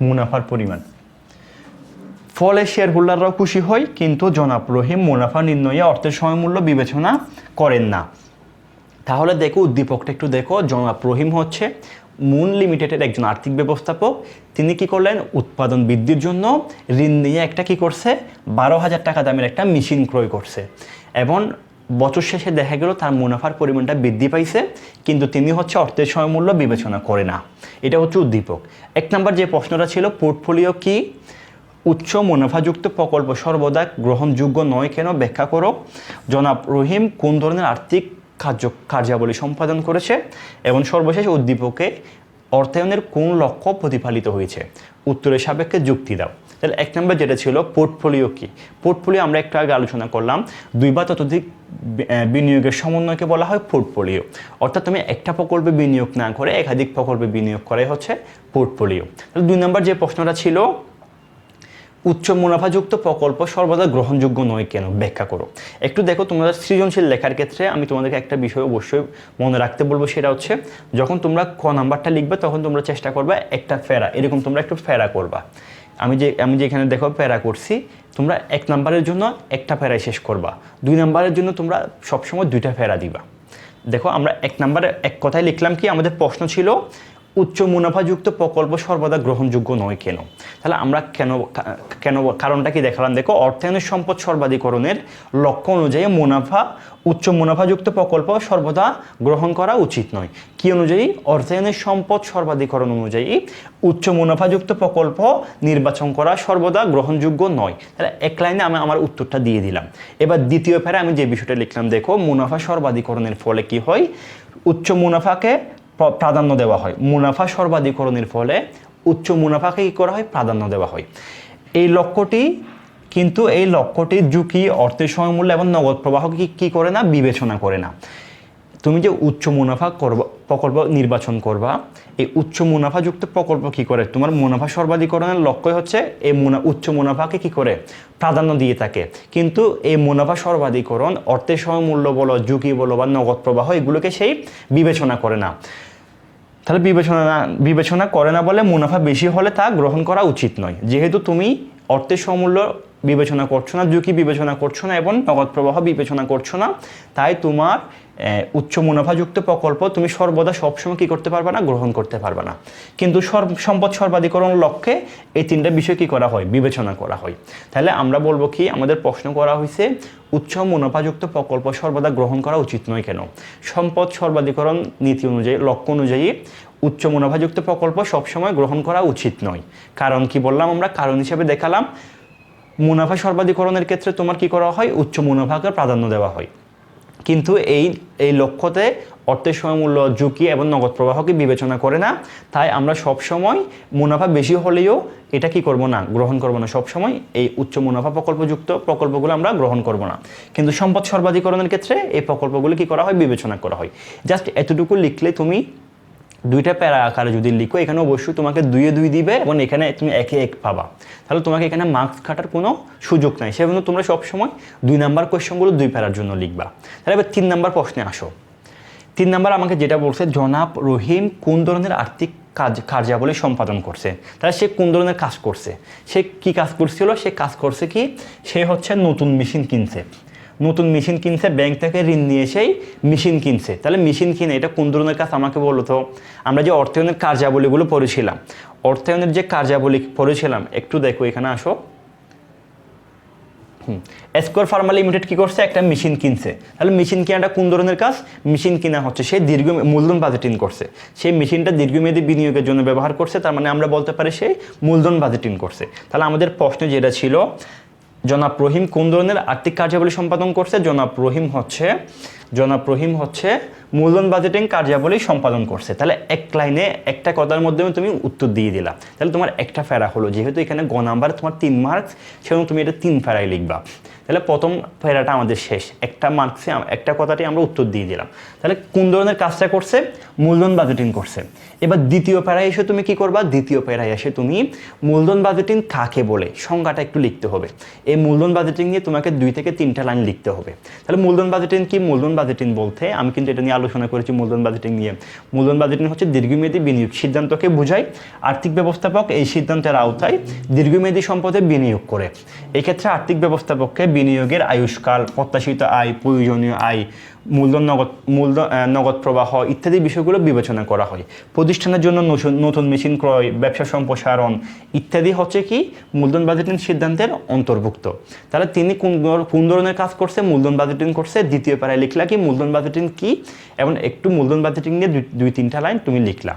মুনাফার পরিমাণ। ফলে শেয়ার হোল্ডাররাও খুশি হয়, কিন্তু জনাব রহিম মুনাফা নির্ণয়ে অর্থের সময়মূল্য বিবেচনা করেন না। তাহলে দেখো উদ্দীপকটা একটু দেখো। জনাব রহিম হচ্ছে মুন লিমিটেডের একজন আর্থিক ব্যবস্থাপক। তিনি কি করলেন? উৎপাদন বৃদ্ধির জন্য ঋণ নিয়ে একটা কি করছে, 12,000 টাকা দামের একটা মেশিন ক্রয় করছে, এবং বছর শেষে দেখা গেল তার মুনাফার পরিমাণটা বৃদ্ধি পাইছে, কিন্তু তিনি হচ্ছে অর্থের সময়মূল্য বিবেচনা করে না। এটা হচ্ছে উদ্দীপক। 1 নম্বর যে প্রশ্নটা ছিল, পোর্টফোলিও কি? উচ্চ মুনাফাযুক্ত প্রকল্প সর্বদা গ্রহণযোগ্য নয় কেন? ব্যাখ্যা করো। জনাব রহিম কোন ধরনের আর্থিক কার্যাবলী সম্পাদন করেছে? এবং সর্বশেষ উদ্দীপকে অর্থায়নের কোন লক্ষ্য প্রতিফলিত হয়েছে? উত্তরের সাপেক্ষে যুক্তি দাও। তাহলে 1 নম্বর যেটা ছিল পোর্টফোলিও কি? পোর্টফোলিও আমরা একটু আগে আলোচনা করলাম, 2 বা ততোধিক বিনিয়োগের সমন্বয়কে বলা হয় পোর্টফোলিও। অর্থাৎ তুমি একটা প্রকল্পে বিনিয়োগ না করে একাধিক প্রকল্পে বিনিয়োগ করাই হচ্ছে পোর্টফোলিও। তাহলে 2 নম্বর যে প্রশ্নটা ছিল, উচ্চ মুনাফাযুক্ত প্রকল্প সর্বদা গ্রহণযোগ্য নয় কেন? ব্যাখ্যা করো। একটু দেখো, তোমাদের সৃজনশীল লেখার ক্ষেত্রে আমি তোমাদেরকে একটা বিষয় অবশ্যই মনে রাখতে বলবো, সেটা হচ্ছে যখন তোমরা ক নাম্বারটা লিখবে তখন তোমরা চেষ্টা করবে একটা ফেরা, এরকম তোমরা একটু ফেরা করবা। আমি যে এখানে দেখো প্যারা করছি, তোমরা 1 নাম্বারের জন্য একটা প্যারায় শেষ করবা, 2 নাম্বারের জন্য তোমরা সবসময় 2টা প্যারা দিবা। দেখো আমরা 1 নাম্বারে এক কথায় লিখলাম কি, আমাদের প্রশ্ন ছিল উচ্চ মুনাফাযুক্ত প্রকল্প সর্বদা গ্রহণযোগ্য নয় কেন? তাহলে আমরা কেন কারণটা কি দেখালাম। দেখো, অর্থায়নের সম্পদ সর্বাধিকরণের লক্ষ্য অনুযায়ী উচ্চ মুনাফাযুক্ত প্রকল্প সর্বদা গ্রহণ করা উচিত নয়। কি অনুযায়ী? অর্থায়নের সম্পদ সর্বাধিকরণ অনুযায়ী উচ্চ মুনাফাযুক্ত প্রকল্প নির্বাচন করা সর্বদা গ্রহণযোগ্য নয়। তাহলে 1 লাইনে আমি আমার উত্তরটা দিয়ে দিলাম। এবার দ্বিতীয় প্যারা আমি যে বিষয়টা লিখলাম, দেখো মুনাফা সর্বাধিকরণের ফলে কি হয়? উচ্চ মুনাফাকে প্রাধান্য দেওয়া হয়। মুনাফা সর্বাধিকরণের ফলে উচ্চ মুনাফাকে কী করা হয়? প্রাধান্য দেওয়া হয়। এই লক্ষ্যটি ঝুঁকি, অর্থের সময়মূল্য এবং নগদ প্রবাহকে কী করে না? বিবেচনা করে না। তুমি যে উচ্চ মুনাফা প্রকল্প নির্বাচন করবা, এই উচ্চ মুনাফাযুক্ত প্রকল্প কি করে? তোমার মুনাফা সর্বাধিকরণের লক্ষ্য হচ্ছে এই উচ্চ মুনাফাকে কি করে? প্রাধান্য দিয়ে থাকে। কিন্তু এই মুনাফা সর্বাধিকরণ অর্থের সময়মূল্য বলো, ঝুঁকি বলো বা নগদ প্রবাহ, এগুলোকে সেই বিবেচনা করে না। তাহলে বিবেচনা করে না বলে মুনাফা বেশি হলে তা গ্রহণ করা উচিত নয়। যেহেতু তুমি অর্থের সমূল্য বিবেচনা করছো না, ঝুঁকি বিবেচনা করছো না এবং নগদ প্রবাহ বিবেচনা করছো না, তাই তোমার উচ্চ মুনাফাযুক্ত প্রকল্প তুমি সর্বদা সবসময় কী করতে পারবে না? গ্রহণ করতে পারবে না। কিন্তু সম্পদ সর্বাধিকরণ লক্ষ্যে এই 3টা বিষয় কী করা হয়? বিবেচনা করা হয়। তাহলে আমরা বলবো কি, আমাদের প্রশ্ন করা হয়েছে উচ্চ মুনাফাযুক্ত প্রকল্প সর্বদা গ্রহণ করা উচিত নয় কেন? সম্পদ সর্বাধিকরণ নীতি অনুযায়ী, লক্ষ্য অনুযায়ী উচ্চ মুনাফাযুক্ত প্রকল্প সবসময় গ্রহণ করা উচিত নয়। কারণ কি বললাম আমরা? কারণ হিসেবে দেখালাম, মুনাফা সর্বাধিকরণের ক্ষেত্রে তোমার কি করা হয়? উচ্চ মুনাফাকে প্রাধান্য দেওয়া হয়। কিন্তু এই লক্ষ্যতে অর্থের সময়মূল্য, ঝুঁকি এবং নগদ প্রবাহকে বিবেচনা করে না। তাই আমরা সবসময় মুনাফা বেশি হলেও এটা কি করব না? গ্রহণ করব না। সবসময় এই উচ্চ মুনাফা প্রকল্পযুক্ত প্রকল্পগুলো আমরা গ্রহণ করব না। কিন্তু সম্পদ সর্বাধিকরণের ক্ষেত্রে এই প্রকল্পগুলো কি করা হয়? বিবেচনা করা হয়। জাস্ট এতটুকু লিখলে তুমি 2টা প্যারা আকারে যদি লিখো, এখানে অবশ্যই তোমাকে 2 2 দিবে এবং এখানে তুমি 1 1 পাবা। তাহলে তোমাকে এখানে মার্কস কাটার কোনো সুযোগ নাই। সেজন্য তোমরা সবসময় 2 নাম্বার কোয়েশ্চনগুলো 2 প্যারার জন্য লিখবা। তাহলে এবার 3 নাম্বার প্রশ্নে আসো। 3 নাম্বার আমাকে যেটা বলছে, জনাব রহিম কোন ধরনের আর্থিক কার্যাবলী সম্পাদন করছে? তাহলে সে কোন ধরনের কাজ করছে? সে কি কাজ করছিল? সে কাজ করছে কি? সে হচ্ছে নতুন মেশিন কিনছে। ব্যাংক থেকে ঋণ নিয়ে সেই মেশিন কিনছে। তাহলে মেশিন কিনে এটা কোন ধরনের কাজ আমাকে বলো তো? আমরা যে অর্থায়নের কার্যাবলীগুলো পড়েছিলাম, একটু দেখো, এখানে আসো। স্কোয়ার ফার্মা লিমিটেড কি করছে? একটা মেশিন কিনছে। তাহলে মেশিন কেনাটা কোন ধরনের কাজ? মেশিন কেনা হচ্ছে সে মূলধন বাজেটিং করছে। সেই মেশিনটা দীর্ঘমেয়াদী বিনিয়োগের জন্য ব্যবহার করছে, তার মানে আমরা বলতে পারি সে মূলধন বাজেটিং করছে। তাহলে আমাদের প্রশ্ন যেটা ছিল, জনাব রহিম কোন ধরনের আর্থিক কার্যাবলী সম্পাদন করছে? জনাব রহিম হচ্ছে মূলধন বাজেটিং কার্যাবলী সম্পাদন করছে। তাহলে 1 লাইনে একটা কথার মাধ্যমে তুমি উত্তর দিয়ে দিলা। তাহলে তোমার একটা ফেরা হলো। যেহেতু এখানে গ নাম্বার তোমার 3 মার্কস, সেজন্য তুমি এটা 3 ফেরায় লিখবা। তাহলে প্রথম ফেরাটা আমাদের শেষ। একটা মার্কসে একটা কথাটি আমরা উত্তর দিয়ে দিলাম। তাহলে কোন ধরনের কাজটা করছে? মূলধন বাজেটিং করছে। এবার দ্বিতীয় প্যারায় এসে তুমি কি করবা? দ্বিতীয় প্যারায় এসে তুমি মূলধন বাজেটিং কাকে বলে সংজ্ঞাটা একটু লিখতে হবে। এই মূলধন বাজেটিং নিয়ে তোমাকে 2 থেকে 3টা লাইন লিখতে হবে। তাহলে মূলধন বাজেটিং কি? মূলধন বাজেটিং বলতে আমি কিন্তু এটা নিয়ে আলোচনা করেছি। মূলধন বাজেটিং নিয়ে, মূলধন বাজেটিং হচ্ছে দীর্ঘমেয়াদী বিনিয়োগ সিদ্ধান্তকে বোঝায়। আর্থিক ব্যবস্থাপক এই সিদ্ধান্তের আওতায় দীর্ঘমেয়াদী সম্পদে বিনিয়োগ করে। এক্ষেত্রে আর্থিক ব্যবস্থাপককে বিনিয়োগের আয়ুষ্কাল, প্রত্যাশিত আয়, প্রয়োজনীয় আয়, নগদ প্রবাহ ইত্যাদি বিষয়গুলো বিবেচনা করা হয়। প্রতিষ্ঠানের জন্য নতুন মেশিন ক্রয়, ব্যবসা সম্প্রসারণ ইত্যাদি হচ্ছে কি মূলধন বাজেটিং সিদ্ধান্তের অন্তর্ভুক্ত। তাহলে তিনি কোন ধরনের কাজ করছে? মূলধন বাজেটিং করছে। দ্বিতীয় প্যারায় লিখলা কি মূলধন বাজেটিং কি, এবং একটু মূলধন বাজেটিং নিয়ে 2-3টা লাইন তুমি লিখলা।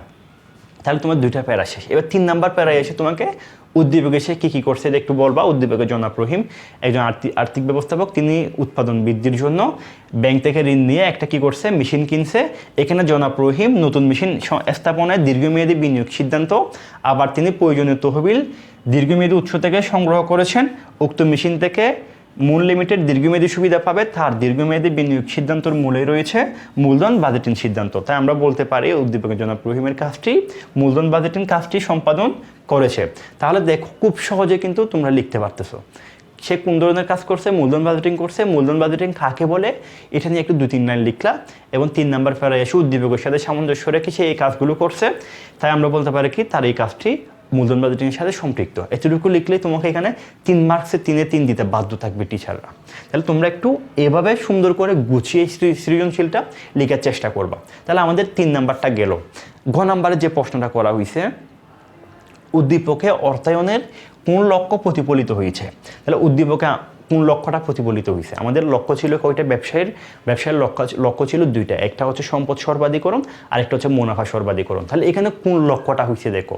তাহলে তোমার 2টা প্যারা শেষ। এবার 3 নাম্বার প্যারায় এসে তোমাকে উদ্দীপকে সে কী করছে এটা একটু বলবা। উদ্দীপকে জনাব রহিম একজন আর্থিক ব্যবস্থাপক, তিনি উৎপাদন বৃদ্ধির জন্য ব্যাংক থেকে ঋণ নিয়ে একটা কী করছে, মেশিন কিনছে। এখানে জনাব রহিম নতুন মেশিন স্থাপনায় দীর্ঘমেয়াদী বিনিয়োগ সিদ্ধান্ত, আবার তিনি প্রয়োজনীয় তহবিল দীর্ঘমেয়াদী উৎস থেকে সংগ্রহ করেছেন। উক্ত মেশিন থেকে মূল লিমিটেড দীর্ঘমেয়াদী সুবিধা পাবে, তার দীর্ঘমেয়াদী বিনিয়োগ সিদ্ধান্তর মূলে রয়েছে মূলধন বাজেটিং সিদ্ধান্ত। তাই আমরা বলতে পারি উদ্দীপকের জনাব রহিমের কাজটি মূলধন বাজেটিং কাজটি সম্পাদন করেছে। তাহলে দেখো খুব সহজে কিন্তু তোমরা লিখতে পারতেছো সে কোন ধরনের কাজ করছে, মূলধন বাজেটিং করছে। মূলধন বাজেটিং কাকে বলে এটা নিয়ে একটু 2-3 লাইন লিখলা, এবং 3 নাম্বার প্যারায় এসে উদ্দীপকের সাথে সামঞ্জস্য রেখে সে এই কাজগুলো করছে। তাই আমরা বলতে পারি কি তার এই কাজটি মূলধন বাজেটিংয়ের সাথে সম্পৃক্ত। এতটুকু লিখলেই তোমাকে এখানে 3 মার্কসে 3-3 দিতে বাধ্য থাকবে টিচাররা। তাহলে তোমরা একটু এভাবে সুন্দর করে গুছিয়ে সৃজনশীলটা লেখার চেষ্টা করবা। তাহলে আমাদের 3 নাম্বারটা গেল। ঘ নাম্বারে যে প্রশ্নটা করা হয়েছে, উদ্দীপকে অর্থায়নের কোন লক্ষ্য প্রতিফলিত হয়েছে। তাহলে উদ্দীপকে কোন লক্ষ্যটা প্রতিফলিত হয়েছে? আমাদের লক্ষ্য ছিল কয়টা? ব্যবসায়ের লক্ষ্য ছিল 2টা, একটা হচ্ছে সম্পদ সর্বাধিকরণ আর একটা হচ্ছে মুনাফা সর্বাধিকরণ। তাহলে এখানে কোন লক্ষ্যটা হয়েছে দেখো,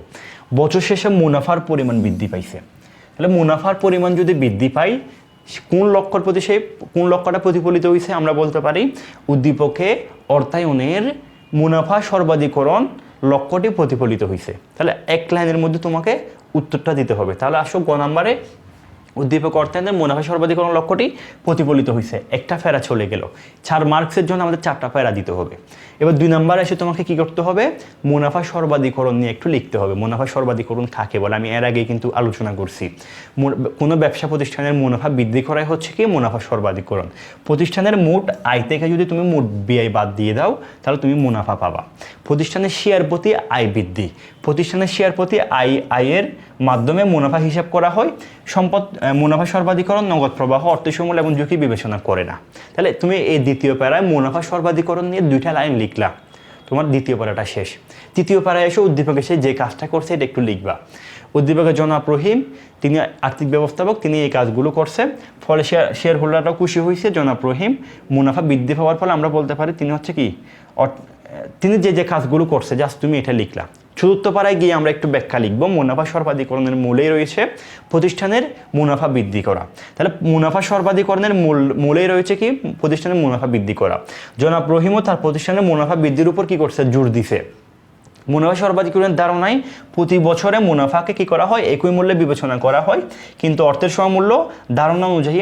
বছর শেষে মুনাফার পরিমাণ বৃদ্ধি পাইছে। তাহলে মুনাফার পরিমাণ যদি বৃদ্ধি পায়, কোন লক্ষ্যর প্রতি কোন লক্ষ্যটা প্রতিফলিত হয়েছে? আমরা বলতে পারি উদ্দীপকে অর্থায়নের মুনাফা সর্বাধিকরণ লক্ষ্যটি প্রতিফলিত হয়েছে। তাহলে এক লাইনের মধ্যে তোমাকে উত্তরটা দিতে হবে। তাহলে আসো গ নাম্বারে, উদ্দীপক অর্থায়নের মুনাফা সর্বাধিকরণ লক্ষ্যটি প্রতিফলিত হয়েছে। একটা প্যারা চলে গেল। 4 মার্কসের জন্য আমাদের 4টা প্যারা দিতে হবে। এবার 2 নাম্বারে এসে তোমাকে কি করতে হবে? মুনাফা সর্বাধিকরণ নিয়ে একটু লিখতে হবে। মুনাফা সর্বাধিকরণ কাকে বলে আমি এর আগেই কিন্তু আলোচনা করছি। কোনো ব্যবসা প্রতিষ্ঠানের মুনাফা বৃদ্ধি করাই হচ্ছে কি মুনাফা সর্বাধিকরণ। প্রতিষ্ঠানের মোট আয় থেকে যদি তুমি মোট ব্যয় বাদ দিয়ে দাও তাহলে তুমি মুনাফা পাবা। প্রতিষ্ঠানের শেয়ার প্রতি আয় বৃদ্ধি, প্রতিষ্ঠানের শেয়ার প্রতি আয়ের মাধ্যমে মুনাফা হিসাব করা হয়। মুনাফা সর্বাধিকরণ নগদ প্রবাহ, অর্থসমূল এবং ঝুঁকি বিবেচনা করে না। তাহলে তুমি এই দ্বিতীয় প্যারায় মুনাফা সর্বাধিকরণ নিয়ে 2টা লাইন লিখলা, তোমার দ্বিতীয় প্যারাটা শেষ। তৃতীয় প্যারায় এসে উদ্দীপক এসে যে কাজটা করছে এটা একটু লিখবা। উদ্দীপকের জনাব রহিম তিনি আর্থিক ব্যবস্থাপক, তিনি এই কাজগুলো করছে, ফলে শেয়ার হোল্ডাররাও খুশি হয়েছে। জনাব রহিম মুনাফা বৃদ্ধি পাওয়ার ফলে আমরা বলতে পারি তিনি হচ্ছে কি তিনি যে কাজগুলো করছে, জাস্ট তুমি এটা লিখলা। চতুর্থ পাড়ায় গিয়ে আমরা একটু ব্যাখ্যা লিখবো। মুনাফা সর্বাধিকরণের মূলেই রয়েছে প্রতিষ্ঠানের মুনাফা বৃদ্ধি করা। তাহলে মুনাফা সর্বাধিকরণের মূলেই রয়েছে কি প্রতিষ্ঠানের মুনাফা বৃদ্ধি করা। জনাব রহিমও তার প্রতিষ্ঠানের মুনাফা বৃদ্ধির উপর কি করছে? জোর দিছে। মুনাফা সর্বাধিকরণের ধারণায় প্রতি বছরে মুনাফাকে কি করা হয়? একই মূল্যে বিবেচনা করা হয়, কিন্তু অর্থের সমমূল্য ধারণা অনুযায়ী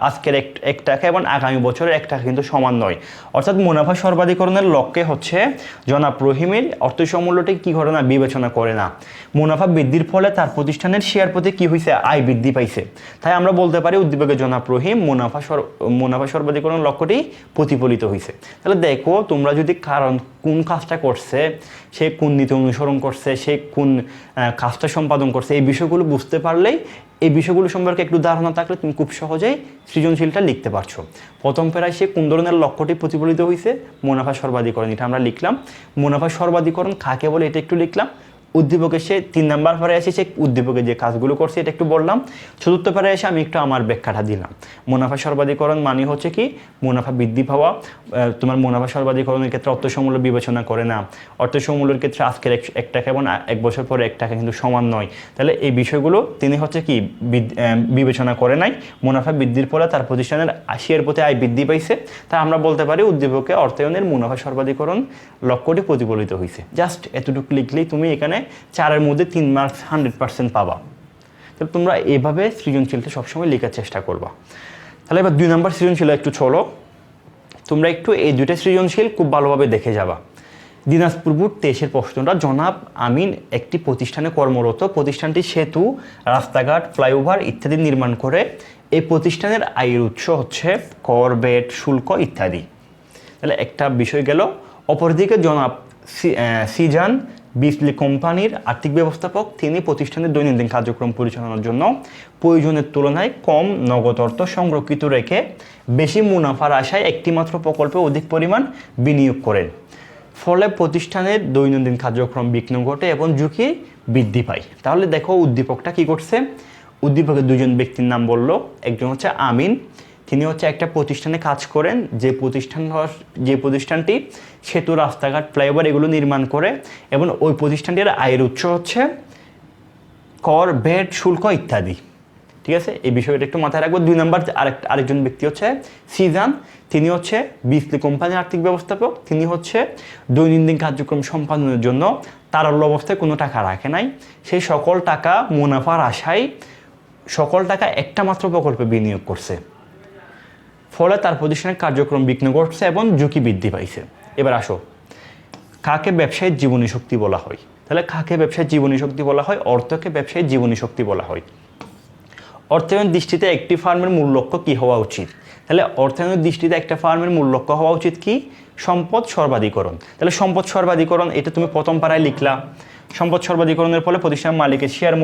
আজকের 1 টাকা এবং আগামী বছরের 1 টাকা কিন্তু সমান নয়। অর্থাৎ মুনাফা সর্বাধিকরণের লক্ষ্যে হচ্ছে জনাব রহিমের অর্থের সমমূল্যটি কি করে না? বিবেচনা করে না। মুনাফা বৃদ্ধির ফলে তার প্রতিষ্ঠানের শেয়ার প্রতি কি হয়েছে? আয় বৃদ্ধি পাইছে। তাই আমরা বলতে পারি উদ্দীপকের জনাব রহিম মুনাফা সর্বাধিকরণ লক্ষ্যটি প্রতিফলিত হয়েছে। তাহলে দেখো তোমরা যদি কারণ কোন কাজটা করছে, সে কোন নীতি অনুসরণ করছে, সে কোন কাজটা সম্পাদন করছে, এই বিষয়গুলো বুঝতে পারলেই, এই বিষয়গুলো সম্পর্কে একটু ধারণা থাকলে তুমি খুব সহজেই সৃজনশীলটা লিখতে পারছো। প্রথম প্যারায় সে কোন ধরনের লক্ষ্যটি প্রতিফলিত হয়েছে? মুনাফা সর্বাধিকরণ, এটা আমরা লিখলাম। মুনাফা সর্বাধিকরণ কাকে বলে এটা একটু লিখলাম। উদ্দীপকে সে 3 নাম্বার প্যারায় এসে সে উদ্দীপকে যে কাজগুলো করছে এটা একটু বললাম। চতুর্থ প্যারায় এসে আমি একটু আমার ব্যাখ্যাটা দিলাম। মুনাফা সর্বাধিকরণ মানে হচ্ছে কি মুনাফা বৃদ্ধি পাওয়া। তোমার মুনাফা সর্বাধিকরণের ক্ষেত্রে অর্থসমূল্য বিবেচনা করে না। অর্থসমূল্যের ক্ষেত্রে আজকের 1 টাকা এবং 1 বছর পরে 1 টাকা কিন্তু সমান নয়। তাহলে এই বিষয়গুলো তিনি হচ্ছে কি বিবেচনা করে নাই। মুনাফা বৃদ্ধির ফলে তার প্রতিষ্ঠানের শেয়ার প্রতি আয় বৃদ্ধি পাইছে। তাই আমরা বলতে পারি উদ্দীপকে অর্থায়নের মুনাফা সর্বাধিকরণ লক্ষ্যটি প্রতিফলিত হয়েছে। জাস্ট এতটুকু লিখলেই তুমি এখানে 4-এর মধ্যে 3 মার্কস 100% পাবা। তাহলে তোমরা এভাবে সৃজনশীলটা সবসময় লেখার চেষ্টা করবা। তাহলে এবার 2 নাম্বার সৃজনশীল একটু চলো, তোমরা একটু এই 2টা সৃজনশীল খুব ভালোভাবে দেখে যাবা। দিনাজপুর বোর্ড 23-এর প্রশ্নটা, জনাব আমিন একটি প্রতিষ্ঠানে কর্মরত। প্রতিষ্ঠানটি সেতু, রাস্তাঘাট, ফ্লাইওভার ইত্যাদি নির্মাণ করে। এই প্রতিষ্ঠানের আয়ের উৎস হচ্ছে কর, ভ্যাট, শুল্ক ইত্যাদি। তাহলে একটা বিষয় গেল। অপরদিকে জনাব সিজান বিজলি কোম্পানির আর্থিক ব্যবস্থাপক, তিনি প্রতিষ্ঠানের দৈনন্দিন কার্যক্রম পরিচালনার জন্য প্রয়োজনের তুলনায় কম নগদ অর্থ সংরক্ষিত রেখে বেশি মুনাফার আশায় একটিমাত্র প্রকল্পে অধিক পরিমাণ বিনিয়োগ করেন। ফলে প্রতিষ্ঠানের দৈনন্দিন কার্যক্রম বিঘ্ন ঘটে এবং ঝুঁকি বৃদ্ধি পায়। তাহলে দেখো উদ্দীপকটা কি করছে। উদ্দীপকের 2জন ব্যক্তির নাম বললো। একজন হচ্ছে আমিন, তিনি হচ্ছে একটা প্রতিষ্ঠানে কাজ করেন, যে প্রতিষ্ঠানটি সেতু, রাস্তাঘাট, ফ্লাইওভার এগুলো নির্মাণ করে, এবং ওই প্রতিষ্ঠানটির আয়ের উৎস হচ্ছে কর, ভ্যাট, শুল্ক ইত্যাদি। ঠিক আছে, এই বিষয়টা একটু মাথায় রাখবো। 2 নম্বর আরেকজন ব্যক্তি হচ্ছে সিজান, তিনি হচ্ছে বিসলি কোম্পানির আর্থিক ব্যবস্থাপক। তিনি হচ্ছে দৈনন্দিন কার্যক্রম সম্পাদনের জন্য তারল্য অবস্থায় কোনো টাকা রাখে নাই, সেই সকল টাকা মুনাফার আশায় সকল টাকা একটা মাত্র প্রকল্পে বিনিয়োগ করছে, ফলে তার প্রতিষ্ঠানের কার্যক্রম বিঘ্ন ঘটছে এবং ঝুঁকি বৃদ্ধি পাইছে। এবার আসো, কাকে ব্যবসায়িক জীবনী শক্তি বলা হয়? তাহলে কাকে ব্যবসায়িক জীবনী শক্তি বলা হয়? অর্থকে ব্যবসায়িক জীবনী শক্তি বলা হয়। অর্থায়নের দৃষ্টিতে একটি ফার্মের মূল লক্ষ্য কী হওয়া উচিত? তাহলে অর্থায়নের দৃষ্টিতে একটা ফার্মের মূল লক্ষ্য হওয়া উচিত কি? সম্পদ সর্বাধিকরণ। তাহলে সম্পদ সর্বাধিকরণ, এটা তুমি প্রথম পাড়ায় লিখলা। সম্পদ সর্বাধিকরণের ফলে প্রতিষ্ঠানের মালিকের শেয়ার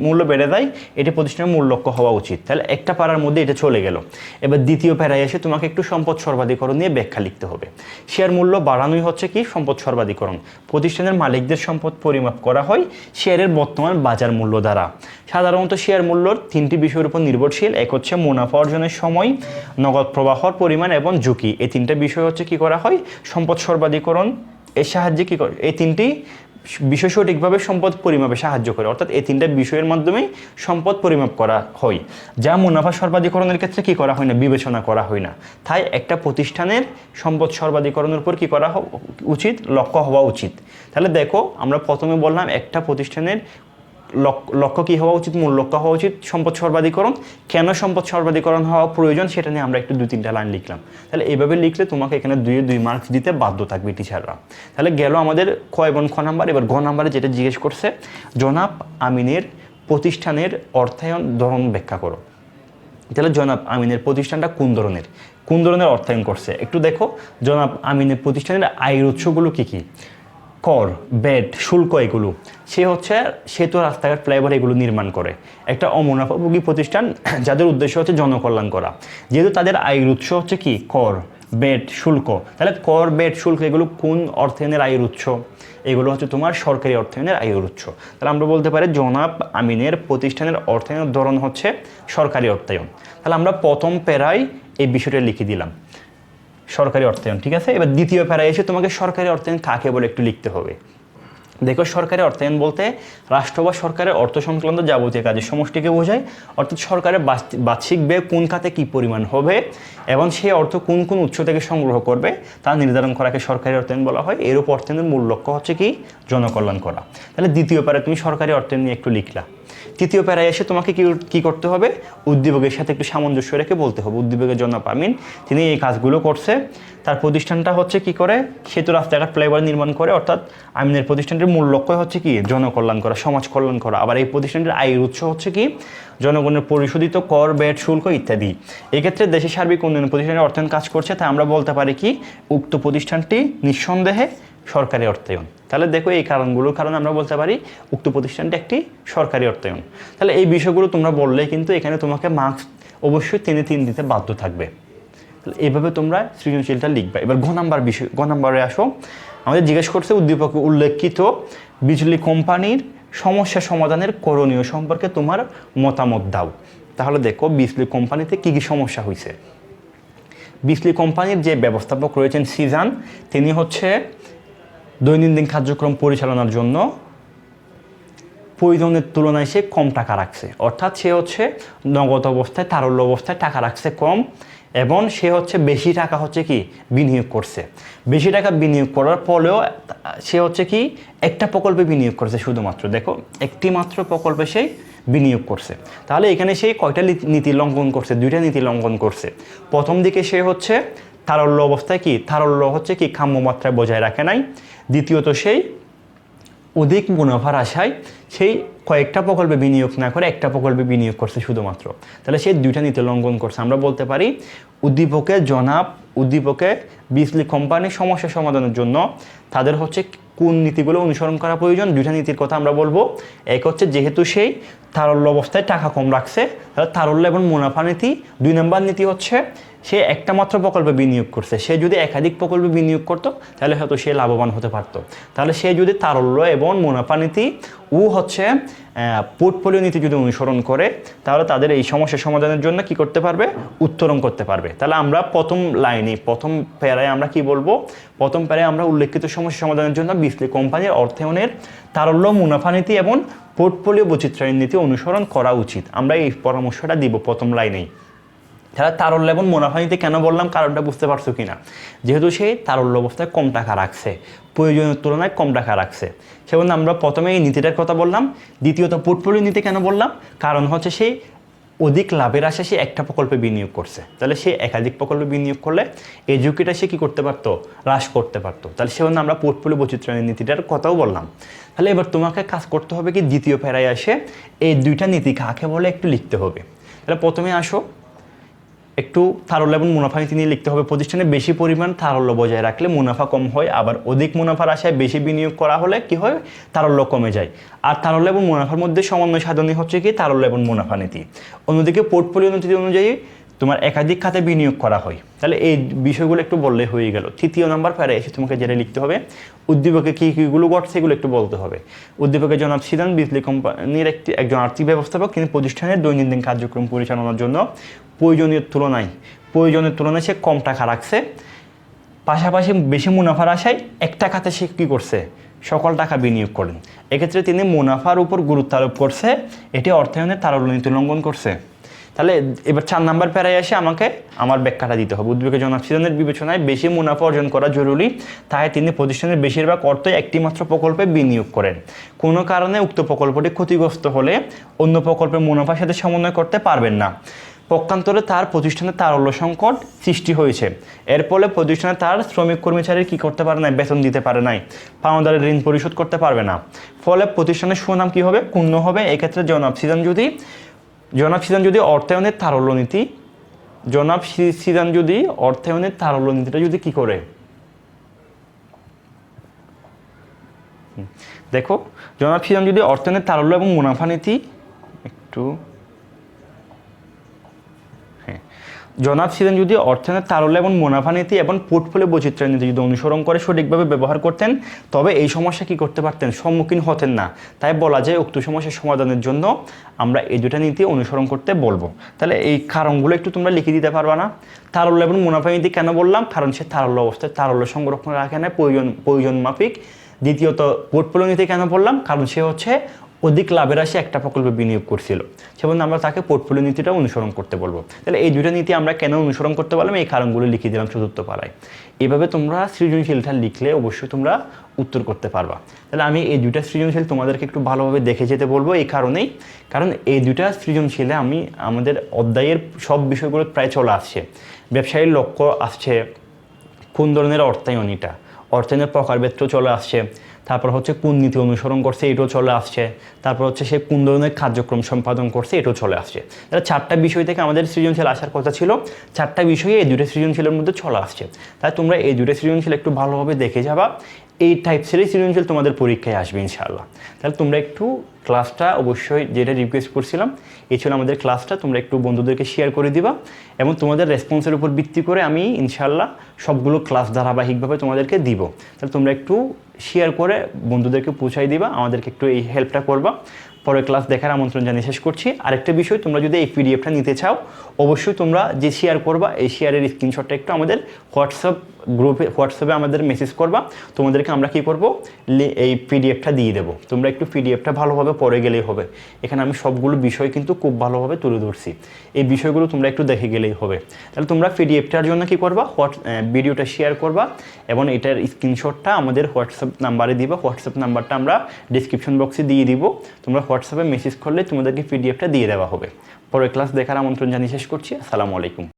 মূল্য বেড়ে যায়, এটি প্রতিষ্ঠানের মূল লক্ষ্য হওয়া উচিত। তাহলে একটা পাড়ার মধ্যে এটা চলে গেল। এবার দ্বিতীয় প্যারায় এসে তোমাকে একটু সম্পদ সর্বাধিকরণ নিয়ে ব্যাখ্যা লিখতে হবে। শেয়ার মূল্য বাড়ানোই হচ্ছে কি? সম্পদ সর্বাধিকরণ। প্রতিষ্ঠানের মালিকদের সম্পদ পরিমাপ করা হয় শেয়ারের বর্তমান বাজার মূল্য দ্বারা। সাধারণত শেয়ার মূল্যর 3টি বিষয়ের উপর নির্ভরশীল। এক হচ্ছে মুনাফা অর্জনের সময়, নগদ প্রবাহর পরিমাণ এবং ঝুঁকি। এই 3টা বিষয় হচ্ছে কি করা হয়? সম্পদ সর্বাধিকরণ এর সাহায্যে কি করে? এই 3টি বিষয় সঠিকভাবে সম্পদ পরিমাপে সাহায্য করে। অর্থাৎ এই 3টা বিষয়ের মাধ্যমে সম্পদ পরিমাপ করা হয়, যা মুনাফা সর্বাধিকরণের ক্ষেত্রে কি করা হয় না? বিবেচনা করা হয় না। তাই একটা প্রতিষ্ঠানের সম্পদ সর্বাধিকরণের উপর কি করা উচিত? লক্ষ্য হওয়া উচিত। তাহলে দেখো, আমরা প্রথমে বললাম একটা প্রতিষ্ঠানের লক্ষ্য কী হওয়া উচিত? মূল লক্ষ্য হওয়া উচিত সম্পদ সর্বাধিকরণ। কেন সম্পদ সর্বাধিকরণ হওয়া প্রয়োজন সেটা নিয়ে আমরা একটু 2-3টা লাইন লিখলাম। তাহলে এইভাবে লিখলে তোমাকে এখানে 2 মার্কস দিতে বাধ্য থাকবে টিচাররা। তাহলে গেল আমাদের ক এবং খ নাম্বার। এবার ঘ নাম্বারে যেটা জিজ্ঞেস করছে, জনাব আমিনের প্রতিষ্ঠানের অর্থায়ন ধরন ব্যাখ্যা করো। তাহলে জনাব আমিনের প্রতিষ্ঠানটা কোন ধরনের অর্থায়ন করছে? একটু দেখো, জনাব আমিনের প্রতিষ্ঠানের আয়ের উৎসগুলো কী কী? কর, ভ্যাট, শুল্ক, এগুলো। সে হচ্ছে সেতু, রাস্তাঘাট, ফ্লাইওভার এগুলো নির্মাণ করে। একটা অমুনাফাভোগী প্রতিষ্ঠান যাদের উদ্দেশ্য হচ্ছে জনকল্যাণ করা। যেহেতু তাদের আয়ের উৎস হচ্ছে কি? কর, ভ্যাট, শুল্ক। তাহলে কর, ভ্যাট, শুল্ক এগুলো কোন অর্থায়নের আয়ের উৎস? এগুলো হচ্ছে তোমার সরকারি অর্থায়নের আয়ের উৎস। তাহলে আমরা বলতে পারি জনাব আমিনের প্রতিষ্ঠানের অর্থায়নের ধরন হচ্ছে সরকারি অর্থায়ন। তাহলে আমরা প্রথম প্যারায় এই বিষয়টা লিখে দিলাম, সরকারি অর্থায়ন। ঠিক আছে, এবার দ্বিতীয় প্যারায় এসে তোমাকে সরকারি অর্থায়ন কাকে বলে একটু লিখতে হবে। দেখো, সরকারি অর্থায়ন বলতে রাষ্ট্র বা সরকারের অর্থ সংক্রান্ত যাবতীয় কাজের সমষ্টিকে বোঝায়। অর্থাৎ সরকারের বার্ষিক ব্যয় কোন খাতে কী পরিমাণ হবে এবং সেই অর্থ কোন কোন উৎস থেকে সংগ্রহ করবে তা নির্ধারণ করাকে সরকারি অর্থায়ন বলা হয়। এর উপর অর্থায়নের মূল লক্ষ্য হচ্ছে কি? জনকল্যাণ করা। তাহলে দ্বিতীয় প্যারায় তুমি সরকারি অর্থায়ন নিয়ে একটু লিখলা। তৃতীয় প্যারায় এসে তোমাকে কি করতে হবে? উদ্দীপকের সাথে একটু সামঞ্জস্য রেখে বলতে হবে উদ্দীপকের জনাব আমিন তিনি এই কাজগুলো করছে। তার প্রতিষ্ঠানটা হচ্ছে কি করে? সেতু, রাস্তাঘাট, ফ্লাইওভার নির্মাণ করে। অর্থাৎ আমিনের প্রতিষ্ঠানটির মূল লক্ষ্য হচ্ছে কি? জনকল্যাণ করা, সমাজ কল্যাণ করা। আবার এই প্রতিষ্ঠানটির আয়ের উৎস হচ্ছে কি? জনগণের পরিশোধিত কর, ভ্যাট, শুল্ক ইত্যাদি। এক্ষেত্রে দেশের সার্বিক উন্নয়ন প্রতিষ্ঠানের অর্থায়ন কাজ করছে, তাই আমরা বলতে পারি কি? উক্ত প্রতিষ্ঠানটি নিঃসন্দেহে সরকারি অর্থায়ন। তাহলে দেখো, এই কারণগুলোর কারণে আমরা বলতে পারি উক্ত প্রতিষ্ঠানটি একটি সরকারি অর্থায়ন। তাহলে এই বিষয়গুলো তোমরা বললে কিন্তু এখানে তোমাকে মার্কস অবশ্যই 3 দিতে বাধ্য থাকবে। তাহলে এইভাবে তোমরা সৃজনশীলটা লিখবে। এবার ঘ নাম্বারে আসো। আমাদের জিজ্ঞেস করছে উদ্দীপকে উল্লেখিত বিজলি কোম্পানির সমস্যা সমাধানের করণীয় সম্পর্কে তোমার মতামত দাও। তাহলে দেখো, বিজলি কোম্পানিতে কী কী সমস্যা হয়েছে। বিজলি কোম্পানির যে ব্যবস্থাপক রয়েছেন সিজান, তিনি হচ্ছে দৈনন্দিন কার্যক্রম পরিচালনার জন্য প্রয়োজনের তুলনায় সে কম টাকা রাখছে। অর্থাৎ সে হচ্ছে নগদ অবস্থায়, তারল্য অবস্থায় টাকা রাখছে কম, এবং সে হচ্ছে বেশি টাকা হচ্ছে কি? বিনিয়োগ করছে। বেশি টাকা বিনিয়োগ করার ফলেও সে হচ্ছে কি? একটা প্রকল্পে বিনিয়োগ করছে শুধুমাত্র। দেখো, একটি মাত্র প্রকল্পে সেই বিনিয়োগ করছে। তাহলে এখানে সেই কয়টা নীতি লঙ্ঘন করছে? 2টা নীতি লঙ্ঘন করছে। প্রথম দিকে সে হচ্ছে তারল্য অবস্থায় কি? তারল্য হচ্ছে কি? কাম্য মাত্রায় বজায় রাখে নাই। দ্বিতীয়ত সেই অধিক মুনাফার আশায় সেই কয়েকটা প্রকল্পে বিনিয়োগ না করে একটা প্রকল্পে বিনিয়োগ করছে শুধুমাত্র। তাহলে সেই 2টা নীতি লঙ্ঘন করছে। আমরা বলতে পারি উদ্দীপকে বিজলি কোম্পানির সমস্যা সমাধানের জন্য তাদের হচ্ছে কোন নীতিগুলো অনুসরণ করা প্রয়োজন? 2টা নীতির কথা আমরা বলবো। এক হচ্ছে, যেহেতু সেই তারল্য অবস্থায় টাকা কম রাখছে, তাহলে তারল্য এবং মুনাফা নীতি। 2 নম্বর নীতি হচ্ছে সে একটা মাত্র প্রকল্পে বিনিয়োগ করছে, সে যদি একাধিক প্রকল্পে বিনিয়োগ করতো তাহলে হয়তো সে লাভবান হতে পারতো। তাহলে সে যদি তারল্য এবং মুনাফা নীতি ও হচ্ছে পোর্টফোলিও নীতি যদি অনুসরণ করে তাহলে তাদের এই সমস্যা সমাধানের জন্য কি করতে পারবে, উত্তরণ করতে পারবে। তাহলে আমরা প্রথম লাইনে প্রথম প্যারায় আমরা কি বলবো, প্রথম প্যারায় আমরা উল্লেখিত সমস্যা সমাধানের জন্য বিসলি কোম্পানির অর্থায়নের তারল্য মুনাফা নীতি এবং পোর্টফোলিও বৈচিত্র্যায়ন নীতি অনুসরণ করা উচিত, আমরা এই পরামর্শটা দিব প্রথম লাইনেই। তাহলে তারল্য এবং মুনাফা নীতি কেন বললাম, কারণটা বুঝতে পারছো কিনা? যেহেতু সে তারল্য অবস্থায় কম টাকা রাখছে, প্রয়োজনের তুলনায় কম টাকা রাখছে, সেজন্য আমরা প্রথমে এই নীতিটার কথা বললাম। দ্বিতীয়ত পোর্টফোলিও নীতি কেন বললাম, কারণ হচ্ছে সেই অধিক লাভের আশা সে একটা প্রকল্পে বিনিয়োগ করছে, তাহলে সে একাধিক প্রকল্পে বিনিয়োগ করলে এই ঝুঁকিটা সে কী করতে পারতো, হ্রাস করতে পারতো। তাহলে সেজন্য আমরা পোর্টফোলিও বৈচিত্র্যায়ন নীতিটার কথাও বললাম। তাহলে এবার তোমাকে কাজ করতে হবে কি, দ্বিতীয় প্যারায় আসে এই দুইটা নীতি কাকে বলে একটু লিখতে হবে। তাহলে প্রথমে আসো একটু তারল্য এবং মুনাফা নীতি নিয়ে লিখতে হবে। প্রতিষ্ঠানে বেশি পরিমাণ তারল্য বজায় রাখলে মুনাফা কম হয়, আবার অধিক মুনাফার আশায় বেশি বিনিয়োগ করা হলে কি হয়, তারল্য কমে যায়। আর তারল্য এবং মুনাফার মধ্যে সমন্বয় সাধনই হচ্ছে কি তারল্য এবং মুনাফা নীতি। অন্যদিকে পোর্টফোলিও নীতি অনুযায়ী তোমার একাধিক খাতে বিনিয়োগ করা হয়। তাহলে এই বিষয়গুলো একটু বললে হয়ে গেল। তৃতীয় নাম্বার প্যারায় এসে তোমাকে যেটা লিখতে হবে, উদ্দীপকে কী কীগুলো ঘটছে এগুলো একটু বলতে হবে। উদ্দীপকে জনাব সিদান বিজলি কোম্পানির একজন আর্থিক ব্যবস্থাপক, কিন্তু প্রতিষ্ঠানের দৈনন্দিন কার্যক্রম পরিচালনার জন্য প্রয়োজনের তুলনায় সে কম টাকা রাখছে, পাশাপাশি বেশি মুনাফার আশায় একটা খাতে সে কী করছে, সকল টাকা বিনিয়োগ করেন। এক্ষেত্রে তিনি মুনাফার উপর গুরুত্ব আরোপ করছে, এটি অর্থায়নের তারল্য নীতি উল্লঙ্ঘন করছে। তাহলে এবার 4 নাম্বার প্যারায় এসে আমাকে আমার ব্যাখ্যাটা দিতে হবে। উদ্বেগে জনাব সিদানের বিবেচনায় বেশি মুনাফা অর্জন করা জরুরি, তাই তিনি প্রতিষ্ঠানের বেশিরভাগ অর্থই একটি মাত্র প্রকল্পে বিনিয়োগ করেন। কোনো কারণে উক্ত প্রকল্পটি ক্ষতিগ্রস্ত হলে অন্য প্রকল্পের মুনাফার সাথে সমন্বয় করতে পারবেন না। পক্ষান্তরে তার প্রতিষ্ঠানে তারল্য সংকট সৃষ্টি হয়েছে, এর ফলে প্রতিষ্ঠানে তার শ্রমিক কর্মচারী কী করতে পারে না, বেতন দিতে পারে নাই, পাওনাদারের ঋণ পরিশোধ করতে পারবে না, ফলে প্রতিষ্ঠানের সুনাম কী হবে, ক্ষুণ্ণ হবে। এক্ষেত্রে জনাব সিদান যদি অর্থায়নের তারল্য নীতিটা যদি কী করে, দেখো জনাব সিদান যদি অর্থায়নের তারল্য এবং মুনাফা নীতি জনাব সিদান যদি অর্থায়নের তারল্য এবং মুনাফা নীতি এবং পোর্টফোলিও বৈচিত্র্য নীতি যদি অনুসরণ করে সঠিকভাবে ব্যবহার করতেন, তবে এই সমস্যা কী করতে পারতেন, সম্মুখীন হতেন না। তাই বলা যায় উক্ত সমস্যার সমাধানের জন্য আমরা এই দুটা নীতি অনুসরণ করতে বলবো। তাহলে এই কারণগুলো একটু তোমরা লিখে দিতে পারবা না? তারল্য এবং মুনাফা নীতি কেন বললাম, কারণ সে তারল্য অবস্থায় তারল্য সংরক্ষণ রাখে না প্রয়োজন মাফিক। দ্বিতীয়ত পোর্টফোলিও নীতি কেন বললাম, কারণ সে হচ্ছে অধিক লাভের আশায় একটা প্রকল্পে বিনিয়োগ করছিল, সেজন্য আমরা তাকে পোর্টফোলিও নীতিটা অনুসরণ করতে বলবো। তাহলে এই দুটো নীতি আমরা কেন অনুসরণ করতে পারলাম, এই কারণগুলো লিখে দিলাম চতুর্থ পাড়ায়। এইভাবে তোমরা সৃজনশীলটা লিখলে অবশ্যই তোমরা উত্তর করতে পারবা। তাহলে আমি এই দুইটা সৃজনশীল তোমাদেরকে একটু ভালোভাবে দেখে যেতে বলবো, এই কারণেই, কারণ এই দুইটা সৃজনশীলে আমাদের অধ্যায়ের সব বিষয়গুলো প্রায় চলে আসছে। ব্যবসায়ীর লক্ষ্য আসছে, কোন ধরনের অর্থায়নের প্রকারভেদও চলে আসছে, তারপর হচ্ছে কোন নীতি অনুসরণ করছে এটাও চলে আসছে, তারপর হচ্ছে সে কোন ধরনের কার্যক্রম সম্পাদন করছে এটাও চলে আসছে। তাহলে 4টা বিষয় থেকে আমাদের সৃজনশীল আসার কথা ছিল, 4টা বিষয়ে এই দুটো সৃজনশীলের মধ্যে চলে আসছে। তাই তোমরা এই দুটো সৃজনশীল একটু ভালোভাবে দেখে যাবা, এই টাইপসেরই সৃজনশীল তোমাদের পরীক্ষায় আসবে ইনশাআল্লাহ। তাহলে তোমরা একটু ক্লাসটা অবশ্যই যেটা রিকোয়েস্ট করছিলাম, এই ছিল আমাদের ক্লাসটা, তোমরা একটু বন্ধুদেরকে শেয়ার করে দিবা এবং তোমাদের রেসপন্সের উপর ভিত্তি করে আমি ইনশাআল্লাহ সবগুলো ক্লাস ধারাবাহিকভাবে তোমাদেরকে দিব। তাহলে তোমরা একটু শেয়ার করে বন্ধুদেরকে পৌঁছাই দিবা, আমাদেরকে একটু এই হেল্পটা করবা। পরের ক্লাস দেখার আমন্ত্রণ জানিয়ে শেষ করছি। আরেকটা বিষয়, তোমরা যদি এই পিডিএফটা নিতে চাও অবশ্যই তোমরা যে শেয়ার করবা এই শেয়ারের স্ক্রিনশটটা একটু আমাদের হোয়াটসঅ্যাপে আমাদের মেসেজ করবা, তোমাদেরকে আমরা কী করবো এই পিডিএফটা দিয়ে দেবো। তোমরা একটু পিডিএফটা ভালোভাবে পড়ে গেলেই হবে, এখানে আমি সবগুলো বিষয় কিন্তু খুব ভালোভাবে তুলে ধরছি, এই বিষয়গুলো তোমরা একটু দেখে গেলেই হবে। তাহলে তোমরা পিডিএফটার জন্য কী করবা, ভিডিওটা শেয়ার করবা এবং এটার স্ক্রিনশটটা আমাদের হোয়াটসঅ্যাপ নাম্বারে দিবা। হোয়াটসঅ্যাপ নাম্বারটা আমরা ডিসক্রিপশন বক্সে দিয়ে দিব, তোমরা হোয়াটসঅ্যাপে মেসেজ করলে তোমাদেরকে পিডিএফটা দিয়ে দেওয়া হবে। পরের ক্লাস দেখার আমন্ত্রণ জানিয়ে শেষ করছি। আসসালামু আলাইকুম।